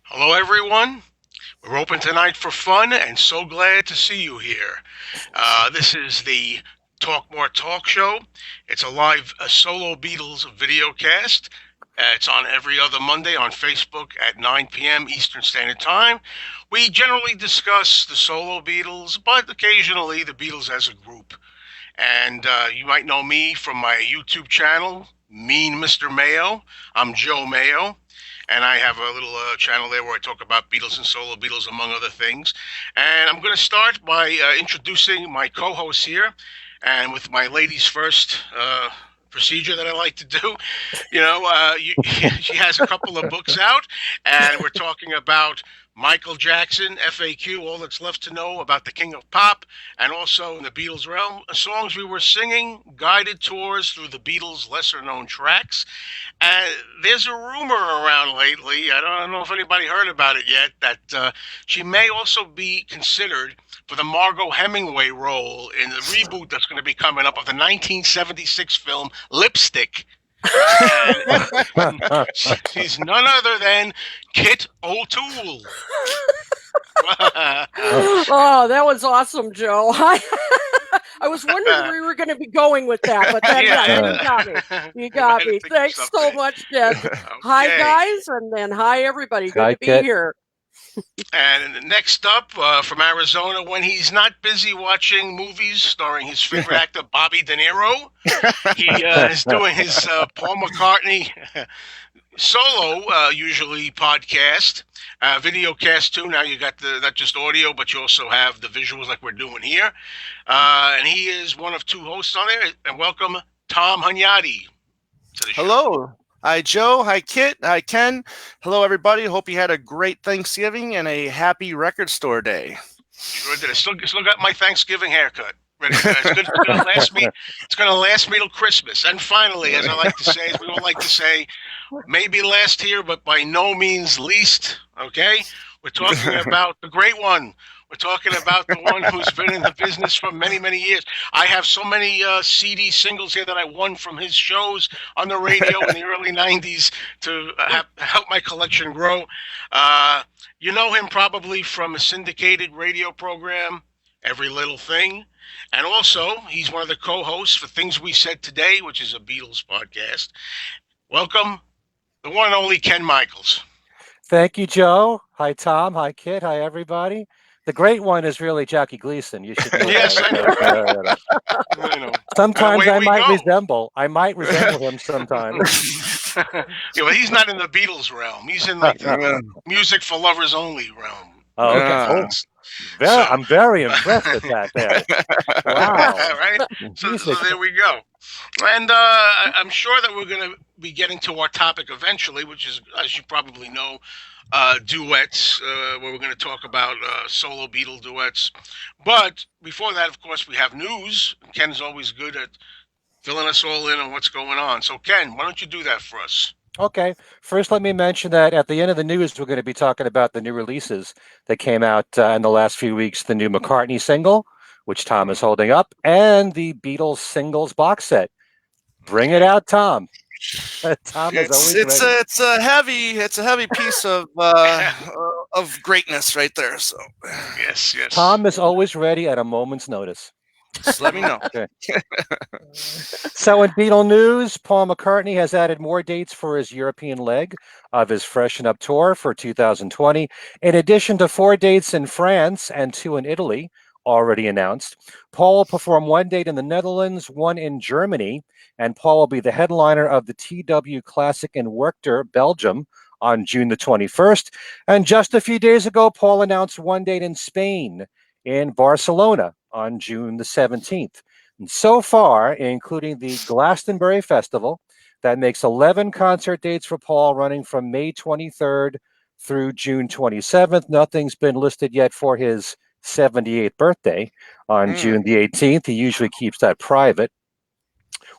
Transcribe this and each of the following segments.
Hello, everyone. We're open tonight for fun and so glad to see you here. This is the Talk More Talk Show. It's a live solo Beatles video cast. It's on every other Monday on Facebook at 9 p.m. Eastern Standard Time. We generally discuss the solo Beatles, but occasionally the Beatles as a group. And you might know me from my YouTube channel, Mean Mr. Mayo. I'm Joe Mayo, and I have a little channel there where I talk about Beatles and solo Beatles, among other things. And I'm going to start by introducing my co-hosts here, and with my ladies first procedure that I like to do. She has a couple of books out, and we're talking about Michael Jackson, FAQ, All That's Left to Know About the King of Pop, and also in the Beatles realm, songs we were singing, guided tours through the Beatles' lesser-known tracks. And there's a rumor around lately, I don't know if anybody heard about it yet, that she may also be considered for the Margot Hemingway role in the reboot that's going to be coming up of the 1976 film Lipstick. And she's none other than Kit O'Toole. Oh, that was awesome, Joe. I was wondering where we were going to be going with that, but then, you got me. You got me. Thanks so much, Jen. Okay. Hi, guys, and then hi, everybody. Good to be here. And next up, from Arizona, when he's not busy watching movies starring his favorite actor, Bobby De Niro, he is doing his Paul McCartney solo, usually podcast, video cast too. Now you got not just audio, but you also have the visuals like we're doing here. And he is one of two hosts on there. And welcome, Tom Hunyadi, to the show. Hello. Hi, Joe. Hi, Kit. Hi, Ken. Hello, everybody. Hope you had a great Thanksgiving and a happy record store day. Sure did. I still got my Thanksgiving haircut. Ready? It's going to last me. It's going to last me till Christmas. And finally, as I like to say, as we all like to say, maybe last here, but by no means least. Okay, we're talking about the great one. We're talking about the one who's been in the business for many, many years. I have so many CD singles here that I won from his shows on the radio in the early 90s to help my collection grow. You know him probably from a syndicated radio program, Every Little Thing. And also, he's one of the co-hosts for Things We Said Today, which is a Beatles podcast. Welcome, the one and only Ken Michaels. Thank you, Joe. Hi, Tom. Hi, Kit. Hi, everybody. The great one is really Jackie Gleason. You should know. Yes, that. I know. Sometimes I might resemble him sometimes. Yeah, well, he's not in the Beatles realm. He's in like the music for lovers only realm. Oh, okay. I'm very impressed with that. Wow. Right? So there we go. And I'm sure that we're going to be getting to our topic eventually, which is, as you probably know, duets, where we're going to talk about solo Beatle duets. But before that, of course, we have news. Ken's always good at filling us all in on what's going on. So, Ken, why don't you do that for us? Okay. First, let me mention that at the end of the news, we're going to be talking about the new releases that came out in the last few weeks. The new McCartney single, which Tom is holding up, and the Beatles singles box set. Bring it out, Tom. Tom is always ready. It's a heavy piece of greatness right there. So yes. Tom is always ready at a moment's notice. Just let me know. Okay. So in Beatle news, Paul McCartney has added more dates for his European leg of his Freshen Up tour for 2020, in addition to 4 dates in France and 2 in Italy, already announced. Paul will perform 1 date in the Netherlands, 1 in Germany, and Paul will be the headliner of the TW Classic in Werchter, Belgium, on June the 21st. And just a few days ago, Paul announced 1 date in Spain, in Barcelona, on June the 17th. And so far, including the Glastonbury Festival, that makes 11 concert dates for Paul running from May 23rd through June 27th. Nothing's been listed yet for his 78th birthday on June the 18th. He usually keeps that private.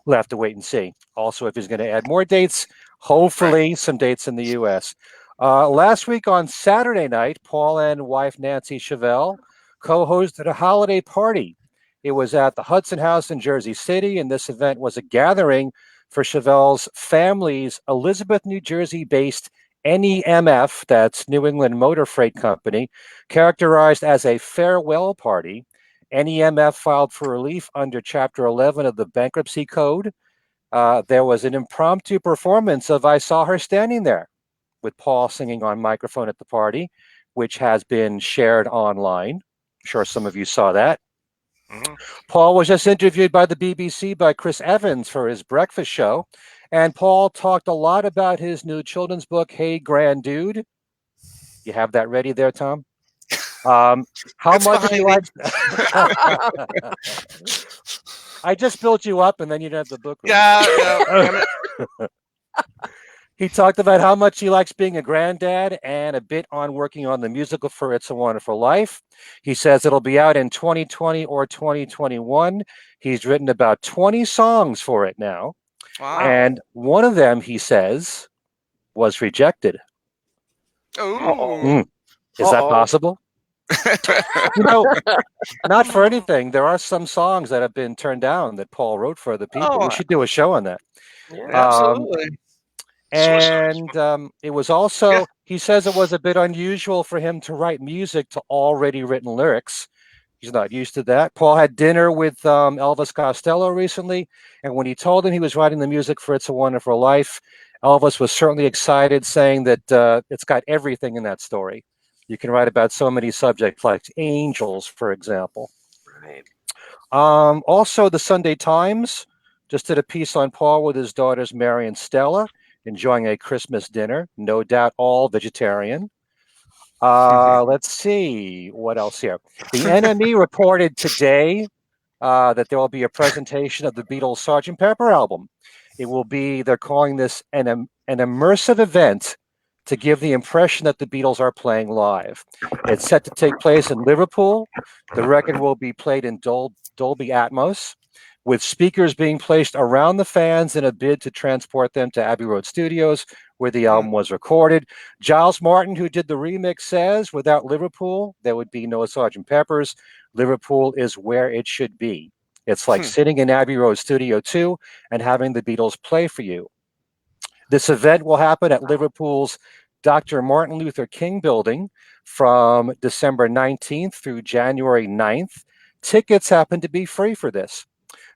We'll have to wait and see. Also, if he's going to add more dates, hopefully some dates in the U.S. Last week on Saturday night, Paul and wife Nancy Chevelle co-hosted a holiday party. It was at the Hudson House in Jersey City, and this event was a gathering for Chevelle's family's Elizabeth, New Jersey-based NEMF, that's New England Motor Freight Company, characterized as a farewell party. NEMF filed for relief under Chapter 11 of the Bankruptcy Code. There was an impromptu performance of I Saw Her Standing There, with Paul singing on microphone at the party, which has been shared online. I'm sure some of you saw that. Mm-hmm. Paul was just interviewed by the BBC by Chris Evans for his breakfast show, and Paul talked a lot about his new children's book, Hey Grand Dude. You have that ready there, Tom? How it's much he likes. I just built you up, and then you'd have the book. Yeah. He talked about how much he likes being a granddad and a bit on working on the musical for It's a Wonderful Life. He says it'll be out in 2020 or 2021. He's written about 20 songs for it now. Wow. And one of them, he says, was rejected. Oh. Is that possible? Not for anything. There are some songs that have been turned down that Paul wrote for other people. We should do a show on that. Yeah, absolutely. And it was also, he says it was a bit unusual for him to write music to already written lyrics. He's not used to that. Paul had dinner with Elvis Costello recently, and when he told him he was writing the music for It's a Wonderful Life, Elvis was certainly excited, saying that it's got everything in that story. You can write about so many subjects like angels, for example. Right. Also, the Sunday Times just did a piece on Paul with his daughters Mary and Stella, enjoying a Christmas dinner, no doubt all vegetarian. Let's see what else here. The NME reported today that there will be a presentation of the Beatles' Sgt. Pepper album. It will be, they're calling this an immersive event to give the impression that the Beatles are playing live. It's set to take place in Liverpool. The record will be played in Dolby Atmos, with speakers being placed around the fans in a bid to transport them to Abbey Road Studios, where the album was recorded. Giles Martin, who did the remix, says, without Liverpool, there would be no Sgt. Pepper's. Liverpool is where it should be. It's like sitting in Abbey Road Studio 2 and having the Beatles play for you. This event will happen at Liverpool's Dr. Martin Luther King building from December 19th through January 9th. Tickets happen to be free for this,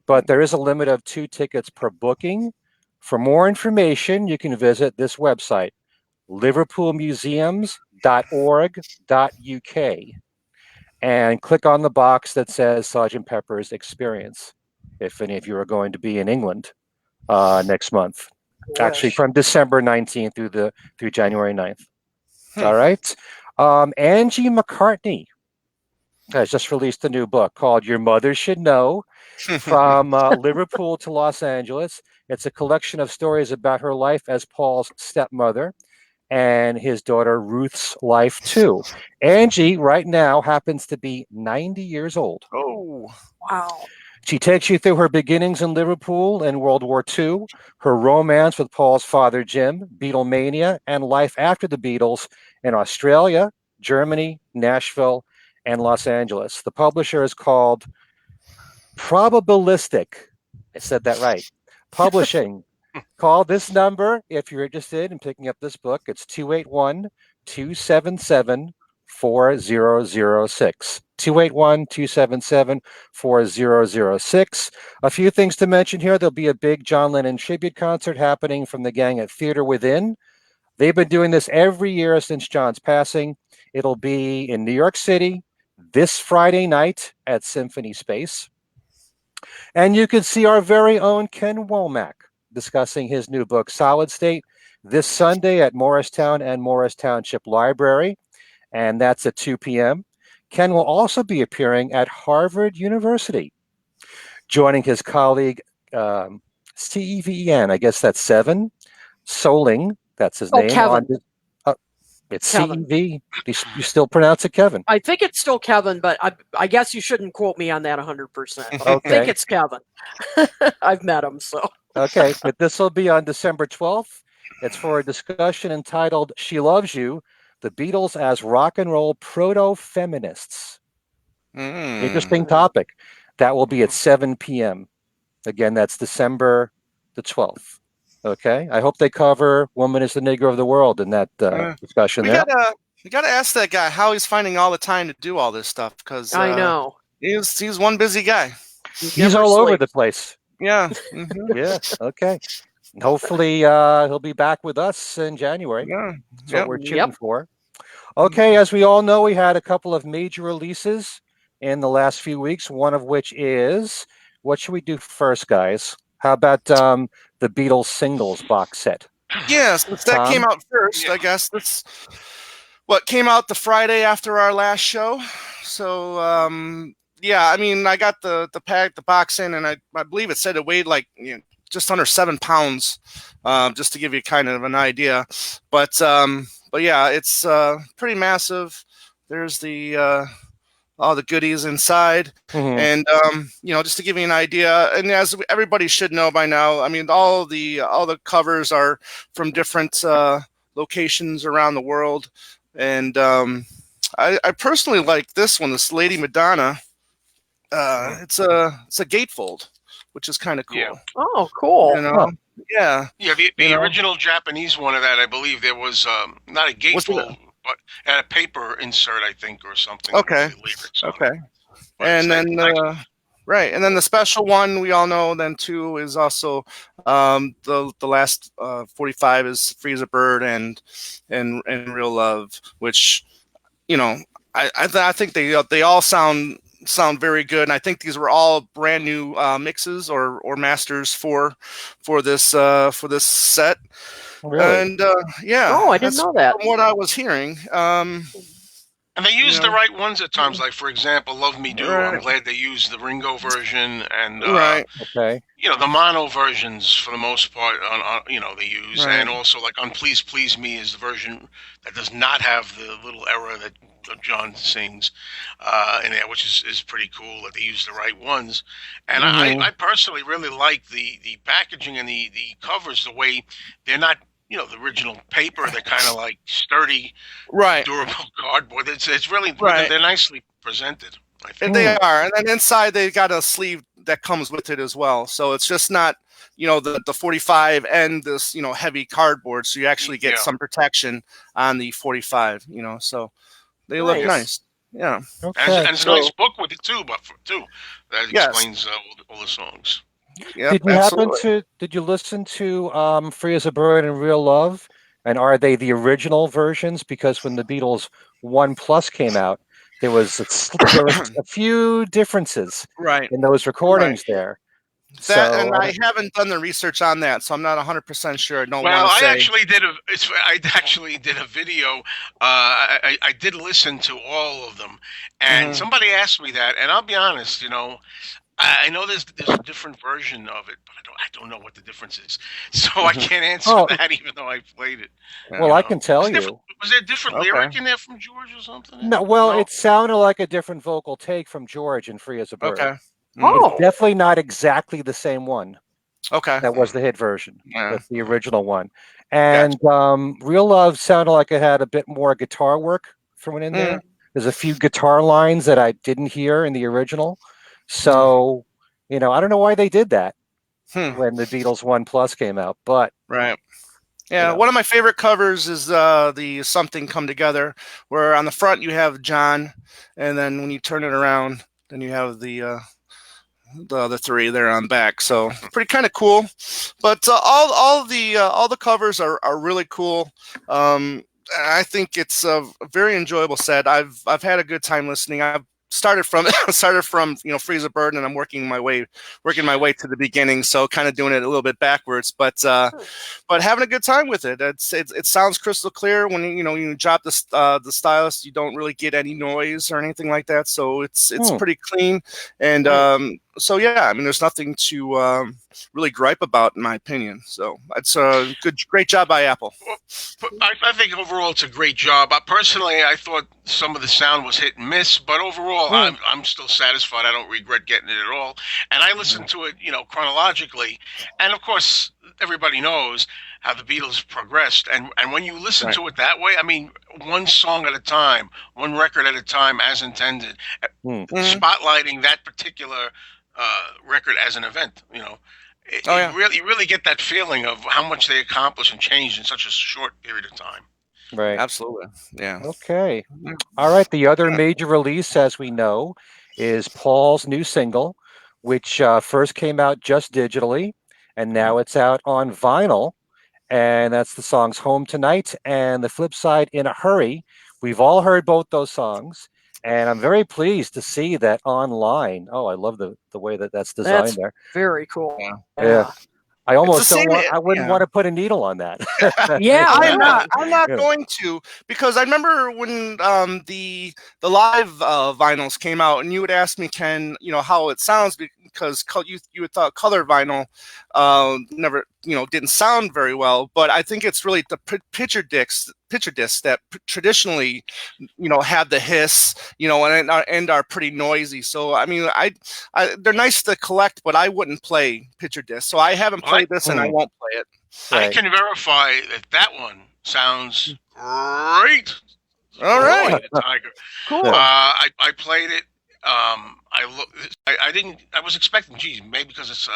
but there is a limit of 2 tickets per booking. For more information, you can visit this website, liverpoolmuseums.org.uk, and click on the box that says Sgt. Pepper's Experience, if any of you are going to be in England next month. Actually, from December 19th through January 9th. All right. Angie McCartney has just released a new book called Your Mother Should Know, From Liverpool to Los Angeles. It's a collection of stories about her life as Paul's stepmother and his daughter Ruth's life too. Angie right now happens to be 90 years old. Oh, wow. She takes you through her beginnings in Liverpool in World War II, her romance with Paul's father Jim, Beatlemania, and life after the Beatles in Australia, Germany, Nashville, and Los Angeles. The publisher is called Probabilistic. I said that right. Publishing. Call this number if you're interested in picking up this book. It's 281-277-4006. 281-277-4006. A few things to mention here. There'll be a big John Lennon tribute concert happening from the gang at Theater Within. They've been doing this every year since John's passing. It'll be in New York City this Friday night at Symphony Space. And you can see our very own Ken Womack discussing his new book, Solid State, this Sunday at Morristown and Morris Township Library, and that's at 2 p.m. Ken will also be appearing at Harvard University, joining his colleague, C-E-V-E-N, I guess that's 7, Soling, that's his name. Kevin. It's C-E-V. You still pronounce it Kevin? I think it's still Kevin, but I guess you shouldn't quote me on that 100%. I think it's Kevin. I've met him, so. Okay, but this will be on December 12th. It's for a discussion entitled She Loves You, The Beatles as Rock and Roll Proto-Feminists. Interesting topic. That will be at 7 p.m. Again, that's December the 12th. Okay. I hope they cover "Woman is the Negro of the World" in that discussion We there. gotta ask that guy how he's finding all the time to do all this stuff, because I know. he's one busy guy. He's all over the place. Yeah. Yeah. Okay. Hopefully he'll be back with us in January. Yeah. That's what we're shooting for. Okay, as we all know, we had a couple of major releases in the last few weeks, one of which is, what should we do first, guys? How about the Beatles singles box set? Yeah, since that came out first, I guess that's what came out the Friday after our last show. So yeah, I mean, I got the box in, and I believe it said it weighed like just under 7 pounds, just to give you kind of an idea. But yeah, it's pretty massive. There's the all the goodies inside, and just to give you an idea, and as everybody should know by now, I mean, all the covers are from different locations around the world, and I personally like this one, this Lady Madonna. It's a gatefold, which is kind of cool. Yeah. Oh, cool. Yeah. Yeah, the original Japanese one of that, I believe there was not a gatefold, but had a paper insert, I think, or something. Okay. Okay. And then right, and then the special one we all know then too is also the last 45 is "Free as a Bird" and "Real Love," which I think they all sound very good, and I think these were all brand new mixes or masters for this set. Really? And yeah, oh, I didn't know that. From what I was hearing. And they use the right ones at times, like for example, "Love Me Do." Right. I'm glad they used the Ringo version, and okay, the mono versions for the most part. They use, and also like on "Please Please Me" is the version that does not have the little error that John sings in there, which is pretty cool that they use the right ones. And I personally really like the packaging and the covers, the way they're not. The original paper, they're kind of like sturdy, durable cardboard. It's really, they're nicely presented, I think. And they are. And then inside they got a sleeve that comes with it as well. So it's just not, the 45 and this, heavy cardboard. So you actually get some protection on the 45, so they look nice. Yeah. Okay. And it's a nice book with it too, that explains all the songs. Yep, did you listen to "Free as a Bird" and "Real Love"? And are they the original versions? Because when the Beatles 1+ came out, there was a few differences in those recordings there. And I haven't done the research on that, so I'm not 100% sure. I actually did a video. I did listen to all of them, and somebody asked me that, and I'll be honest, I know there's a different version of it, but I don't know what the difference is, so I can't answer that, even though I played it. Well, I can tell you. Was there a different lyric in there from George or something? No, it sounded like a different vocal take from George in "Free as a Bird." Okay. It's definitely not exactly the same one. Okay. That was the hit version. That's the original one. And "Real Love" sounded like it had a bit more guitar work thrown in there. There's a few guitar lines that I didn't hear in the original. So, I don't know why they did that when the Beatles 1+ came out, but yeah, one of my favorite covers is the "Something Come Together," where on the front you have John, and then when you turn it around, then you have the other three there on back. So pretty kind of cool. But all the covers are really cool. I think it's a very enjoyable set. I've had a good time listening. I've started from "Free as a Bird," and I'm working my way to the beginning, so kind of doing it a little bit backwards, but having a good time with it. It sounds crystal clear when you drop the stylus. You don't really get any noise or anything like that, so it's pretty clean. And so yeah, I mean, there's nothing to really gripe about, in my opinion. So it's a great job by Apple. Well, I think overall it's a great job. Personally, I thought some of the sound was hit and miss, but overall I'm still satisfied. I don't regret getting it at all. And I listened to it, chronologically. And of course, everybody knows how the Beatles progressed. And when you listen to it that way, I mean, one song at a time, one record at a time, as intended, spotlighting that particular record as an event, You really get that feeling of how much they accomplished and changed in such a short period of time. Right. Absolutely. Yeah. Okay. All right. The other major release, as we know, is Paul's new single, which first came out just digitally, and now it's out on vinyl. And that's the songs Home Tonight and the flip side, In a Hurry. We've all heard both those songs. And I'm very pleased to see that online. Oh, I love the way that that's designed there. Very cool. Yeah. I almost don't want. I wouldn't want to put a needle on that. I'm not going to, because I remember when the live vinyls came out, and you would ask me, Ken, how it sounds, because you had thought color vinyl never didn't sound very well, but I think it's really the picture discs that traditionally have the hiss, and are pretty noisy. So I mean, they're nice to collect, but I wouldn't play picture discs. So I haven't played this, and I won't play it. I can verify that one sounds great. All right, Tiger. Cool. I played it. I was expecting, geez, maybe because it's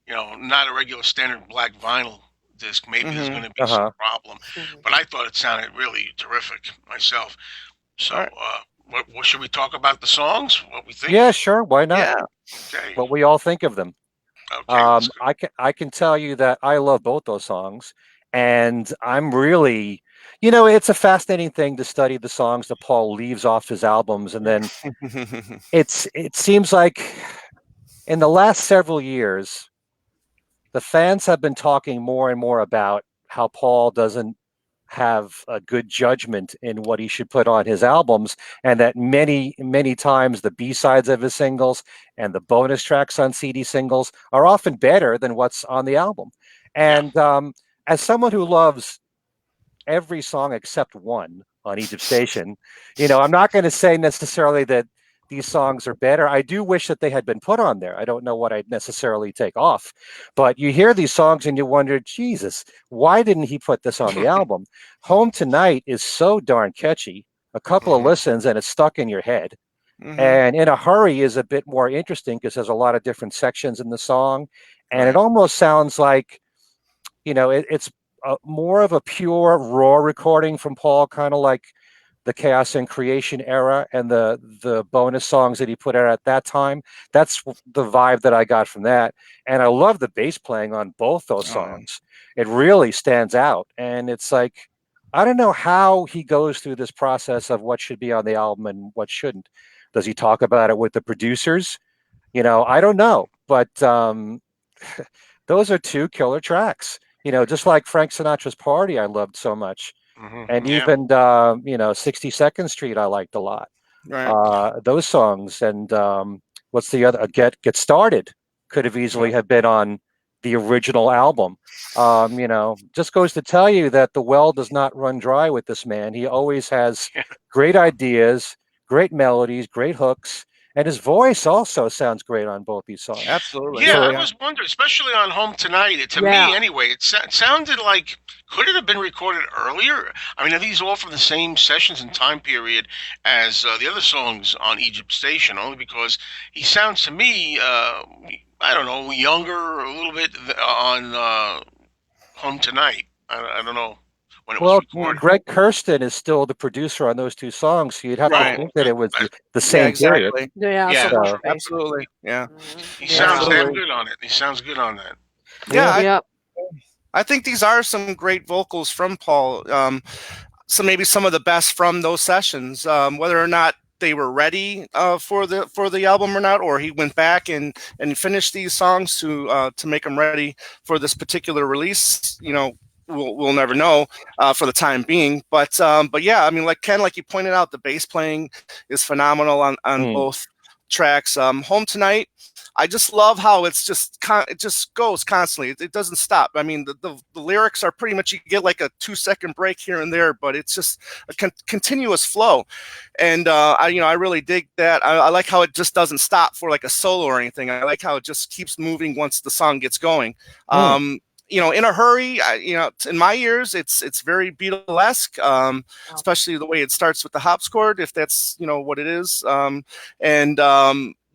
not a regular standard black vinyl disc, maybe there's going to be some problem. But I thought it sounded really terrific myself. So, what should we talk about the songs? What we think? Yeah, sure. Why not? Yeah. Okay. What we all think of them. Okay. I can tell you that I love both those songs, and I'm really, it's a fascinating thing to study the songs that Paul leaves off his albums, and then it seems like in the last several years, the fans have been talking more and more about how Paul doesn't have a good judgment in what he should put on his albums, and that many times the B-sides of his singles and the bonus tracks on CD singles are often better than what's on the album. And as someone who loves every song except one on Egypt Station, I'm not going to say necessarily that these songs are better. I do wish that they had been put on there. I don't know what I'd necessarily take off, but you hear these songs and you wonder, Jesus, why didn't he put this on the album? Home Tonight is so darn catchy. A couple of listens and it's stuck in your head. And In a Hurry is a bit more interesting because there's a lot of different sections in the song, and it almost sounds like, it's more of a pure raw recording from Paul, kind of like the Chaos and Creation era and the bonus songs that he put out at that time. That's the vibe that I got from that. And I love the bass playing on both those songs. It really stands out. And it's like, I don't know how he goes through this process of what should be on the album and what shouldn't. Does he talk about it with the producers? I don't know. But those are two killer tracks. Just like Frank Sinatra's Party, I loved so much. And even 62nd Street I liked a lot. Those songs, and what's the other? Get Started could have easily have been on the original album. Just goes to tell you that the well does not run dry with this man. He always has great ideas, great melodies, great hooks. And his voice also sounds great on both these songs. Absolutely. Yeah, I was wondering, especially on Home Tonight. To me, anyway, it sounded like, could it have been recorded earlier? I mean, are these all from the same sessions and time period as the other songs on Egypt Station? Only because he sounds to me, I don't know, younger a little bit on Home Tonight. I don't know. Well, Greg Kurstin is still the producer on those two songs, so you'd have to think that it was the same period. Yeah, absolutely. Yeah. He sounds damn good on it. He sounds good on that. Yeah. I think these are some great vocals from Paul. So maybe some of the best from those sessions. Whether or not they were ready for the album or not, or he went back and finished these songs to make them ready for this particular release, we'll never know for the time being. But yeah, I mean, like Ken, like you pointed out, the bass playing is phenomenal on both tracks. Home Tonight, I just love how it just goes constantly. It doesn't stop. I mean, the lyrics are pretty much, you get like a 2-second break here and there, but it's just a continuous flow. And I really dig that. I like how it just doesn't stop for like a solo or anything. I like how it just keeps moving once the song gets going. In a hurry, in my ears, it's very Beatlesque, especially the way it starts with the hopscotch, if that's, what it is.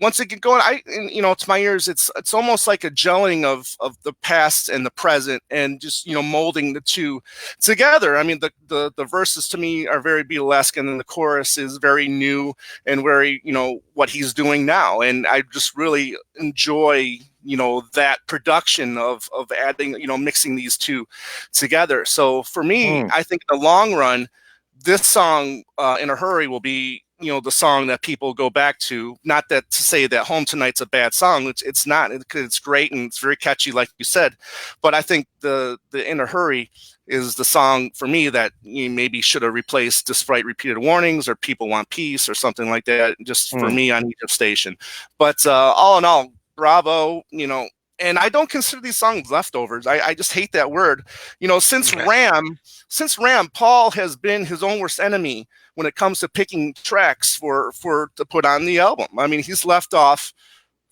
once it get going, to my ears, it's almost like a gelling of the past and the present, and just molding the two together. I mean, the verses to me are very Beatlesque, and then the chorus is very new and very what he's doing now, and I just really enjoy that production of adding mixing these two together. So for me, I think in the long run, this song "In a Hurry" will be the song that people go back to. Not that to say that "Home Tonight's" a bad song. It's not. It's great and it's very catchy, like you said. But I think the "In a Hurry" is the song for me that maybe should have replaced "Despite Repeated Warnings" or "People Want Peace" or something like that. Just for me on each station. But all in all, bravo. And I don't consider these songs leftovers. I just hate that word. Since Ram, Paul has been his own worst enemy when it comes to picking tracks to put on the album. I mean, he's left off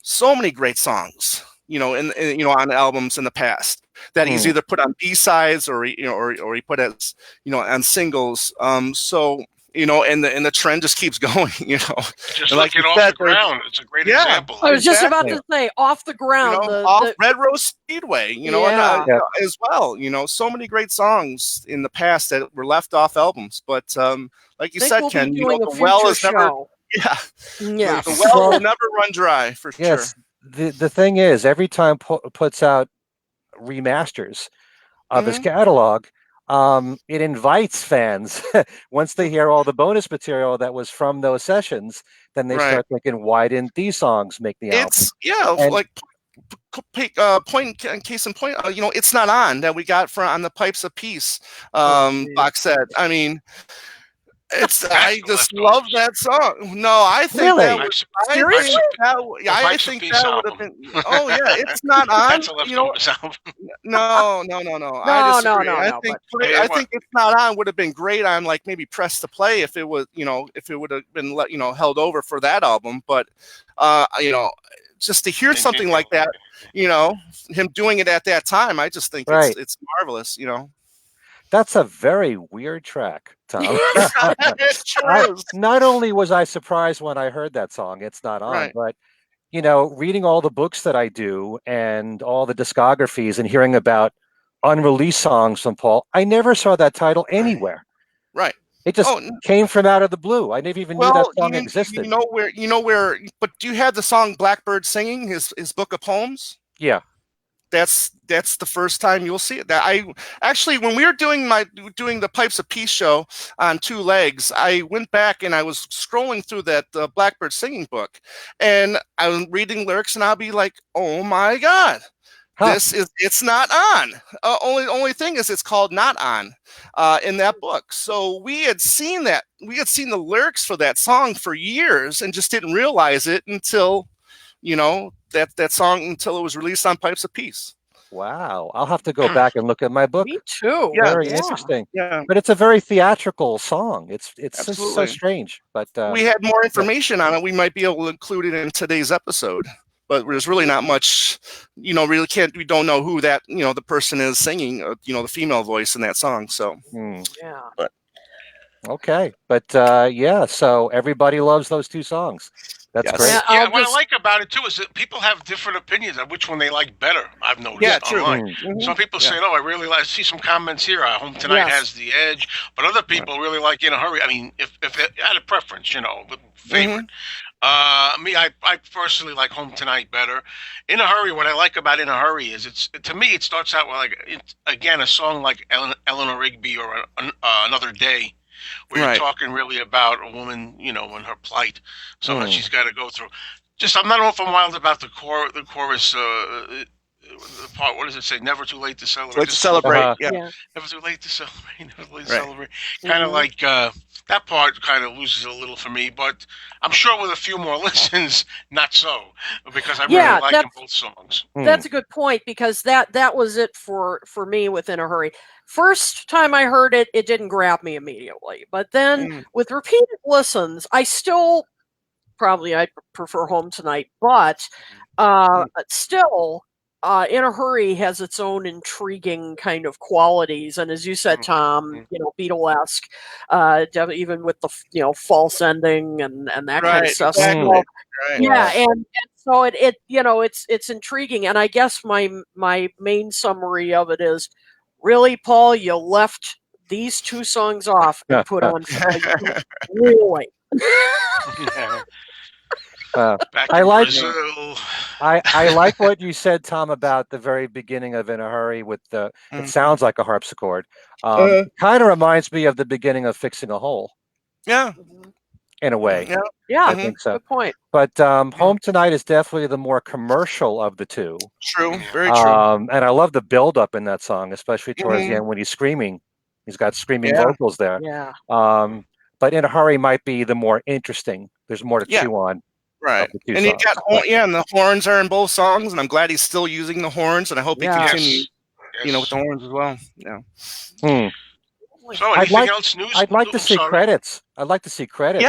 so many great songs, on albums in the past that he's either put on B-sides or he put as on singles. And the trend just keeps going, Just like it off the ground. It's a great example. I was just about to say, off the ground. Off Red Rose Speedway, as well. So many great songs in the past that were left off albums. But like you said, Ken, the well is never... Yeah. The well will never run dry, for sure. The thing is, every time puts out remasters of his catalog, it invites fans. Once they hear all the bonus material that was from those sessions, then they start thinking, why didn't these songs make the album? Like case in point, It's Not On that we got on the Pipes of Peace box set. I mean, I just love that song. No, I think that would. I think that would have been. Oh yeah, It's Not On. That's a leftovers album. No. I disagree. I think It's Not On would have been great on like maybe Press to Play if it was, if it would have been held over for that album. But just to hear something like that, him doing it at that time, I just think it's marvelous. That's a very weird track, Tom. Not only was I surprised when I heard that song, It's Not On, but, reading all the books that I do and all the discographies and hearing about unreleased songs from Paul, I never saw that title anywhere. Right. It just came from out of the blue. I never even knew that song existed. But do you have the song Blackbird Singing, his book of poems? Yeah. That's the first time you'll see it. That I actually, when we were doing the Pipes of Peace show on Two Legs, I went back and I was scrolling through that Blackbird Singing book, and I was reading lyrics, and I'll be like, "Oh my God, It's Not On." Only thing is, it's called Not On in that book. So we had seen that. We had seen the lyrics for that song for years, and just didn't realize it until that song until it was released on Pipes of Peace. Wow. I'll have to go back and look at my book. Me too. Very interesting. Yeah. But it's a very theatrical song. It's so strange. But we had more information on it. We might be able to include it in today's episode. But there's really not much, we don't know who that, the person is singing, the female voice in that song. So, yeah. But okay. But so everybody loves those two songs. That's great. Yeah, what I like about it too is that people have different opinions on which one they like better. I've noticed online. Some people say, "No, I really like." I see some comments here. Home Tonight has the edge, but other people really like In a Hurry. I mean, if they had a preference, favorite. I personally like Home Tonight better. In a Hurry, what I like about In a Hurry is to me it starts out with a song like Eleanor Rigby or Another Day. Where you're talking really about a woman, and her plight, something that she's got to go through. I'm not off on wild about the chorus, the part. What does it say? Never too late to celebrate. Never too late to celebrate. Never too late to celebrate. Kind of like that part kind of loses a little for me, but I'm sure with a few more listens, not so, because I really like both songs. That's a good point, because that was it for me with In a Hurry. First time I heard it, it didn't grab me immediately. But then with repeated listens, I still I prefer Home Tonight, but still In a Hurry has its own intriguing kind of qualities, and as you said, Tom, Beatle-esque, even with the false ending and that kind of stuff. Exactly. So, Right. yeah, and so it's intriguing, and I guess my main summary of it is, really, Paul, you left these two songs off and put on really. I like what you said, Tom, about the very beginning of In a Hurry with the it sounds like a harpsichord. Kind of reminds me of the beginning of Fixing a Hole. Yeah. In a way. Yeah, I think so. Good point. But Home Tonight is definitely the more commercial of the two. True. Very true. And I love the build up in that song, especially towards the end when he's screaming. He's got screaming vocals there. Yeah. But In a Hurry might be the more interesting. There's more to chew on. Right. And you got and the horns are in both songs, and I'm glad he's still using the horns, and I hope he continues, with the horns as well. Yeah. So anything else news? I'd like to see credits. I'd like to see credits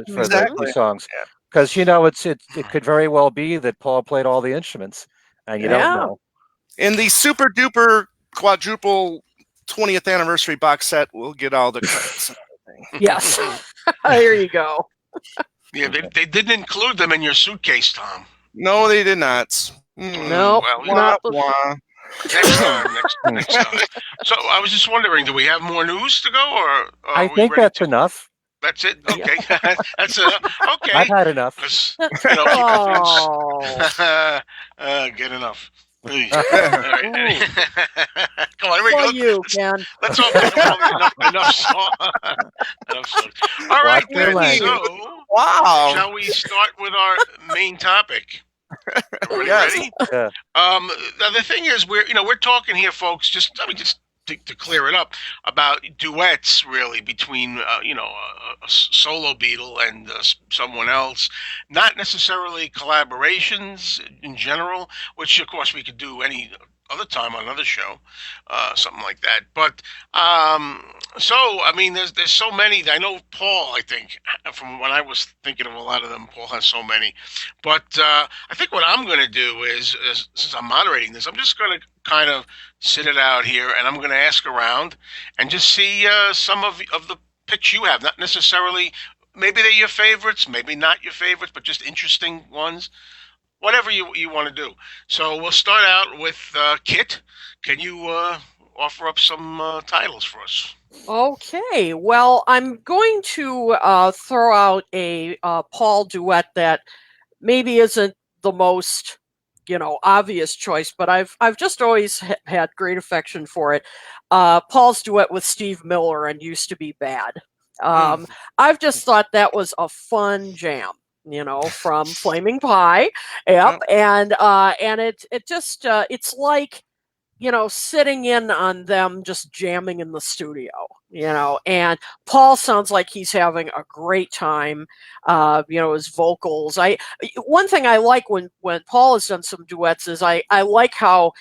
for the two songs. Because it could very well be that Paul played all the instruments, and you don't know. In the super duper quadruple 20th anniversary box set, we'll get all the credits. Yes. There you go. Yeah, they didn't include them in your suitcase, Tom. No, they did not. No. Well, next time. So I was just wondering, do we have more news to go, or I think that's enough. That's it. Okay, that's enough. Okay, I've had enough. Get enough. All right. Come on, for you, Ken. Let's all enough song. All right, then. So, wow. Shall we start with our main topic? Ready? Yeah. Now the thing is, we're talking here, folks. Just to clear it up, about duets, really, between a solo Beatle and someone else, not necessarily collaborations in general, which of course we could do any other time on another show, something like that. But so I mean, there's so many. I know Paul, I think, from when I was thinking of a lot of them, Paul has so many. But I think what I'm going to do is, since I'm moderating this, I'm just going to kind of sit it out here, and I'm going to ask around and just see some of the picks you have. Not necessarily, maybe they're your favorites, maybe not your favorites, but just interesting ones. Whatever you want to do. So we'll start out with Kit. Can you offer up some titles for us? Okay. Well, I'm going to throw out a Paul duet that maybe isn't the most obvious choice, but I've just always had great affection for it. Paul's duet with Steve Miller and Used to Be Bad. I've just thought that was a fun jam. From Flaming Pie. Yep. And it just it's like, sitting in on them just jamming in the studio, and Paul sounds like he's having a great time. His vocals. One thing I like when Paul has done some duets is I like how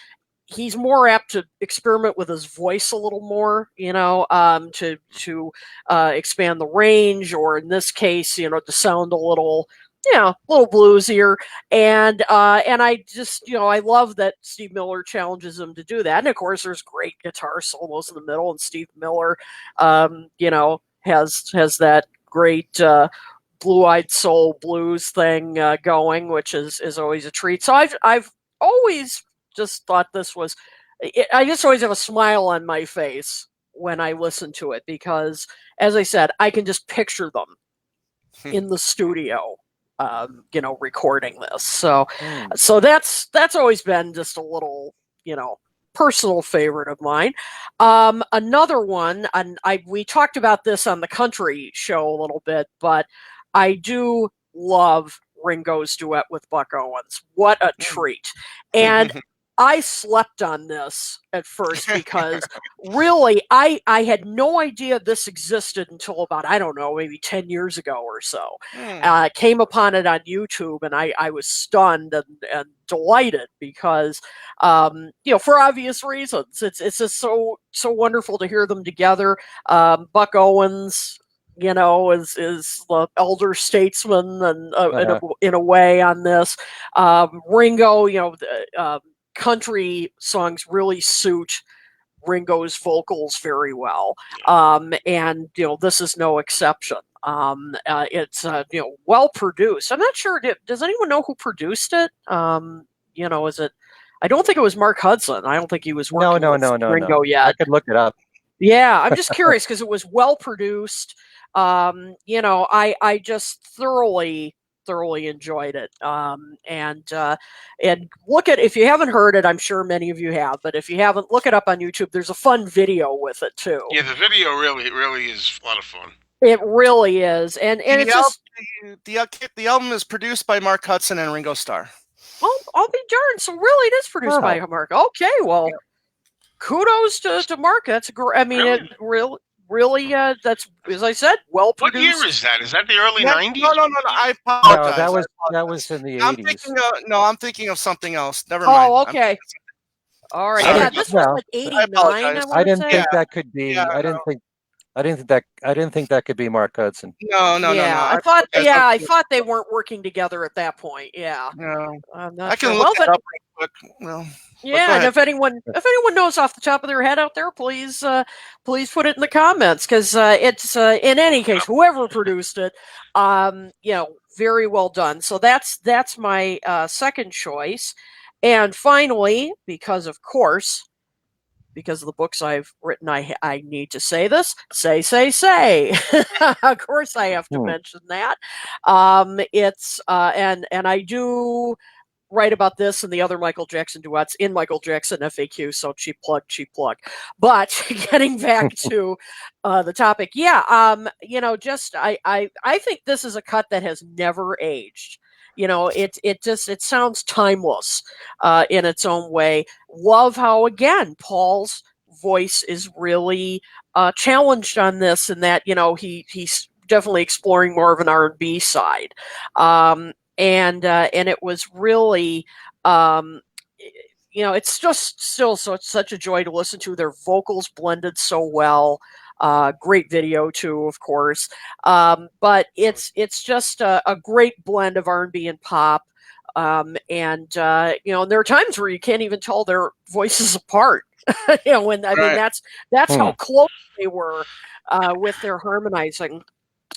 he's more apt to experiment with his voice a little more, to expand the range, or in this case, to sound a little bluesier. And I just, I love that Steve Miller challenges him to do that. And of course, there's great guitar solos in the middle, and Steve Miller, has that great Blue-Eyed Soul blues thing going, which is always a treat. So I've always just thought this was, I just always have a smile on my face when I listen to it, because, as I said, I can just picture them in the studio, recording this. So that's always been just a little, personal favorite of mine. Another one, and we talked about this on the country show a little bit, but I do love Ringo's duet with Buck Owens. What a treat. And I slept on this at first because really I had no idea this existed until about, I don't know, maybe 10 years ago or so. I came upon it on YouTube, and I was stunned and delighted because, for obvious reasons, it's just so wonderful to hear them together. Buck Owens, is the elder statesman and in a way on this. Ringo, country songs really suit Ringo's vocals very well, and this is no exception. It's well produced. I'm not sure. Does anyone know who produced it? Is it? I don't think it was Mark Hudson. I don't think he was working with Ringo yet. I could look it up. Yeah, I'm just curious because it was well produced. I just thoroughly enjoyed it. And look at, if you haven't heard it, I'm sure many of you have, but if you haven't, look it up on YouTube. There's a fun video with it too. Yeah, the video really is a lot of fun. It really is, and it's just the album is produced by Mark Hudson and Ringo Starr. I'll be darned. So really, it is produced by Mark. Okay, well, kudos to Mark. That's great. I mean, it really, that's, as I said, well produced. What year is that? Is that the early 90s? No. I apologize. No, that was in the 80s. I'm thinking of something else. Never mind. Oh, okay. All right. Yeah, this was like 89. I didn't think that could be. Yeah, I didn't think that could be Mark Hudson. No. I thought they weren't working together at that point. Yeah. No. I can look it up real quick. Well, yeah, and if anyone knows off the top of their head out there, please put it in the comments, because it's in any case, whoever produced it, very well done. So that's my second choice. And finally, because of the books I've written, I need to say this. Say. Of course, I have to mention that. It's and I do write about this and the other Michael Jackson duets in Michael Jackson FAQ. So cheap plug. But getting back to the topic, I think this is a cut that has never aged. It sounds timeless in its own way. Love how, again, Paul's voice is really challenged on this, and that he's definitely exploring more of an R&B side, and it was really it's just still it's such a joy to listen to. Their vocals blended so well. Great video too, of course. But it's just a great blend of R&B and pop. And there are times where you can't even tell their voices apart. Mean, that's how close they were with their harmonizing,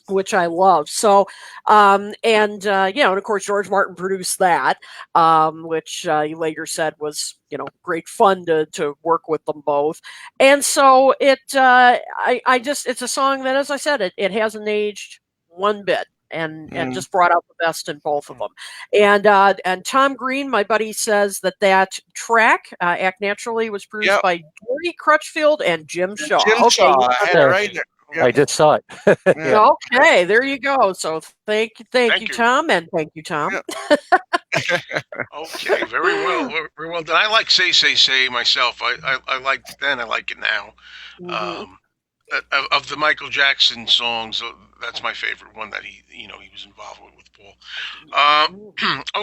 which I love. So, and of course, George Martin produced that, which he later said was, great fun to work with them both. And so it's a song that, as I said, it hasn't aged one bit. And just brought out the best in both of them. And Tom Green, my buddy, says that track, Act Naturally, was produced by Dory Crutchfield and Jim Shaw. Shaw. I had it right there. I just saw it. Okay, there you go. So thank you, Tom, and thank you, Tom. Okay, very well done. I like Say myself. I liked it then. I like it now. Of the Michael Jackson songs, that's my favorite one that he was involved with Paul.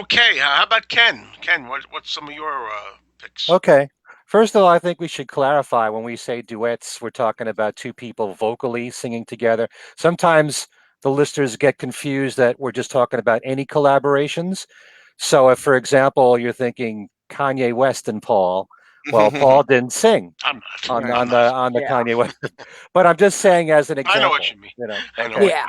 Okay, how about Ken? Ken, what's some of your picks? Okay. First of all, I think we should clarify when we say duets, we're talking about two people vocally singing together. Sometimes the listeners get confused that we're just talking about any collaborations. So if, for example, you're thinking Kanye West and Paul, well, Paul didn't sing on the Kanye West, but I'm just saying as an example. I know what you mean. I know what you mean.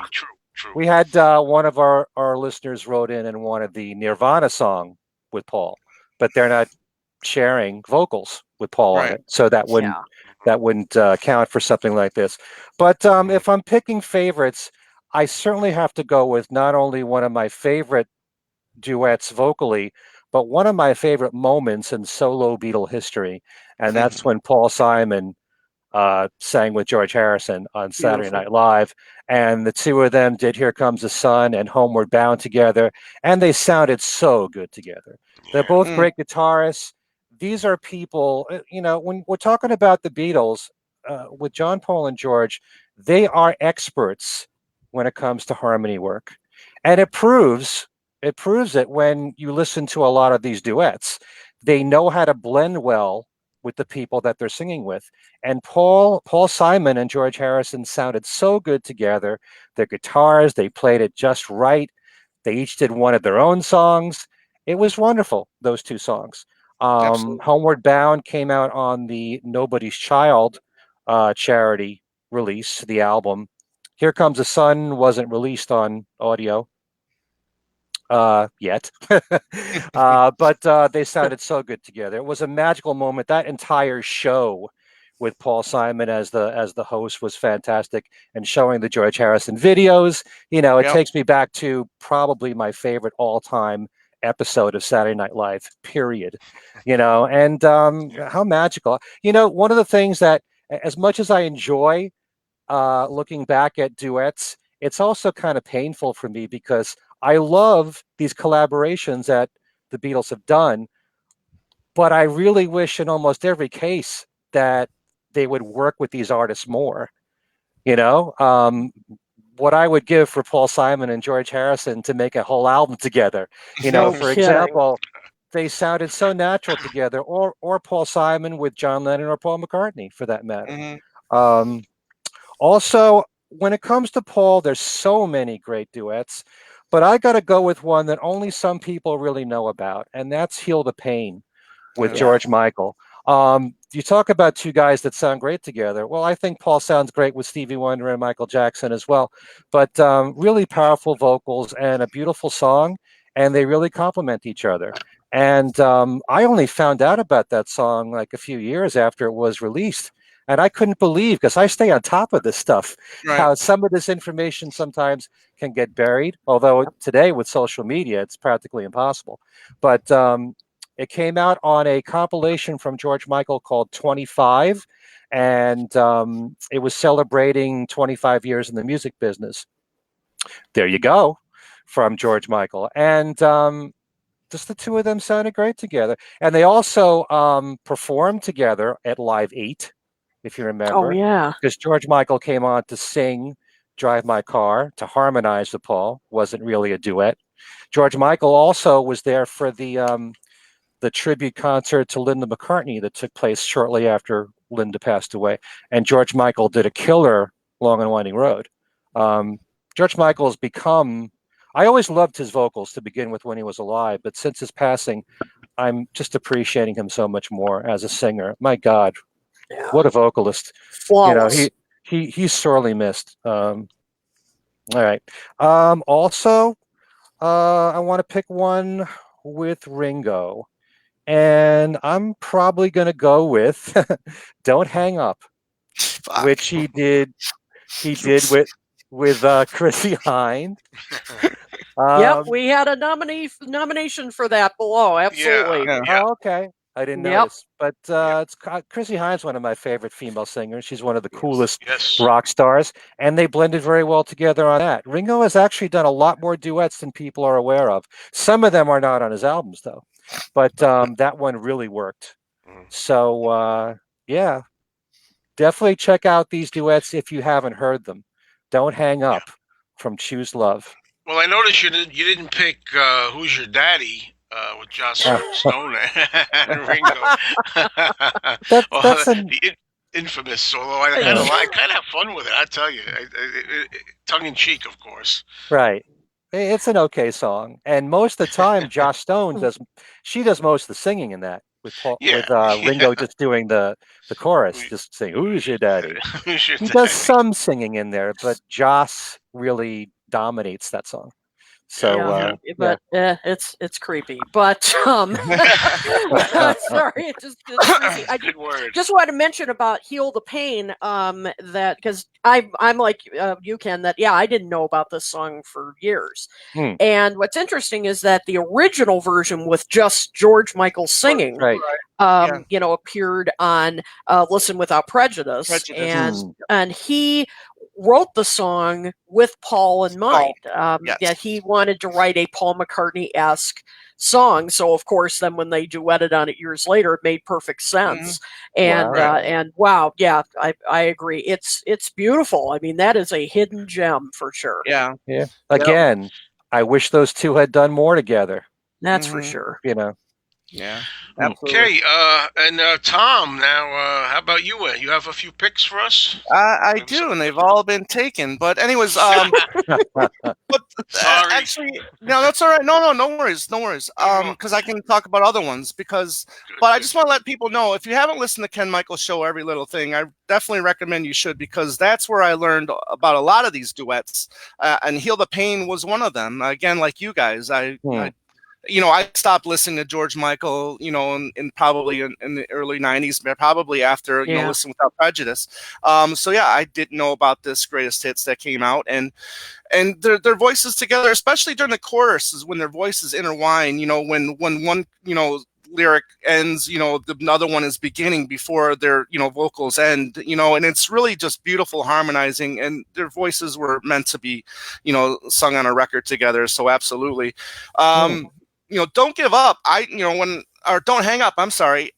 True. We had one of our listeners wrote in and wanted the Nirvana song with Paul, but they're not sharing vocals with Paul on it, so that wouldn't count for something like this. But if I'm picking favorites, I certainly have to go with not only one of my favorite duets vocally, but one of my favorite moments in solo Beatle history, and that's when Paul Simon sang with George Harrison on Saturday Night Live, and the two of them did "Here Comes the Sun" and "Homeward Bound" together, and they sounded so good together. They're both great guitarists. These are people, when we're talking about the Beatles, with John, Paul, and George, they are experts when it comes to harmony work. And it proves it when you listen to a lot of these duets. They know how to blend well with the people that they're singing with. And Paul Simon and George Harrison sounded so good together. Their guitars, they played it just right. They each did one of their own songs. It was wonderful, those two songs. Absolutely. Homeward Bound came out on the Nobody's Child charity release, the album. Here Comes the Sun wasn't released on audio yet. But they sounded so good together. It was a magical moment. That entire show with Paul Simon as the host was fantastic, and showing the George Harrison videos. It takes me back to probably my favorite all-time episode of Saturday Night Live, period. And how magical. One of the things that, as much as I enjoy looking back at duets, it's also kind of painful for me because I love these collaborations that the Beatles have done, but I really wish in almost every case that they would work with these artists more. What I would give for Paul Simon and George Harrison to make a whole album together. For example, they sounded so natural together, or Paul Simon with John Lennon or Paul McCartney, for that matter. Also, when it comes to Paul, there's so many great duets, but I got to go with one that only some people really know about, and that's Heal the Pain with George Michael. You talk about two guys that sound great together. Well, I think Paul sounds great with Stevie Wonder and Michael Jackson as well, but really powerful vocals and a beautiful song, and they really complement each other. And I only found out about that song like a few years after it was released. And I couldn't believe, because I stay on top of this stuff, how some of this information sometimes can get buried. Although today with social media, it's practically impossible. But it came out on a compilation from George Michael called 25. And it was celebrating 25 years in the music business. There you go, from George Michael. And just the two of them sounded great together. And they also performed together at Live 8. If you remember. Oh, yeah. Because George Michael came on to sing Drive My Car, to harmonize with Paul. Wasn't really a duet. George Michael also was there for the tribute concert to Linda McCartney that took place shortly after Linda passed away. And George Michael did a killer Long and Winding Road. George Michael has become... I always loved his vocals to begin with when he was alive, but since his passing, I'm just appreciating him so much more as a singer. My God. Yeah. What a vocalist! Flawless. He's sorely missed. All right. Also, I want to pick one with Ringo, and I'm probably going to go with "Don't Hang Up," which he did. He did with Chrissie Hynde. Yep, we had a nomination for that below. Absolutely. Yeah. Oh, okay. I didn't notice, but it's Chrissie Hynde's one of my favorite female singers. She's one of the coolest rock stars, and they blended very well together on that. Ringo has actually done a lot more duets than people are aware of. Some of them are not on his albums, though, but that one really worked. So, yeah, definitely check out these duets if you haven't heard them. Don't Hang Up from Choose Love. Well, I noticed you didn't pick Who's Your Daddy with Joss Stone and Ringo. That's the infamous, although I kind of have fun with it, I tell you. Tongue in cheek, of course. Right. It's an okay song. And most of the time, Joss Stone does most of the singing in that, with Ringo just doing the chorus, just saying, "Who's your daddy?" He does some singing in there, but Joss really dominates that song. So, it's creepy. But sorry, it's creepy. I just want to mention about "Heal the Pain." That because I'm like you, Ken. That I didn't know about this song for years. And what's interesting is that the original version with just George Michael singing, appeared on "Listen Without Prejudice," and he wrote the song with Paul in mind. That he wanted to write a Paul McCartney-esque song. So of course, then when they duetted on it years later, it made perfect sense. And I agree. It's beautiful. I mean, that is a hidden gem for sure. Yeah. Again, I wish those two had done more together. That's for sure. Yeah. Absolutely. Okay, and Tom, now how about you? You have a few picks for us? I do, and they've all been taken. But anyways, but Sorry. Actually, no, that's all right. No worries, no worries. Because I can talk about other ones. But I just want to let people know, if you haven't listened to Ken Michael's show, Every Little Thing, I definitely recommend you should, because that's where I learned about a lot of these duets. And Heal the Pain was one of them. Again, like you guys, I stopped listening to George Michael, in probably in the early 90s, probably after, Listen Without Prejudice. So yeah, I didn't know about this greatest hits that came out, and their voices together, especially during the choruses when their voices intertwine, when one, lyric ends, the other one is beginning before their, vocals end, and it's really just beautiful harmonizing, and their voices were meant to be, sung on a record together. So absolutely. Don't Give Up. Don't Hang Up. I'm sorry.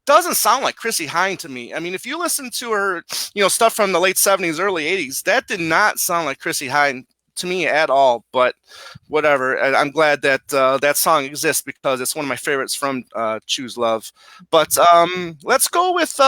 Doesn't sound like Chrissie Hynde to me. I mean, if you listen to her, stuff from the late 70s, early 80s, that did not sound like Chrissie Hynde to me at all. But whatever. I'm glad that that song exists, because it's one of my favorites from Choose Love. But let's go with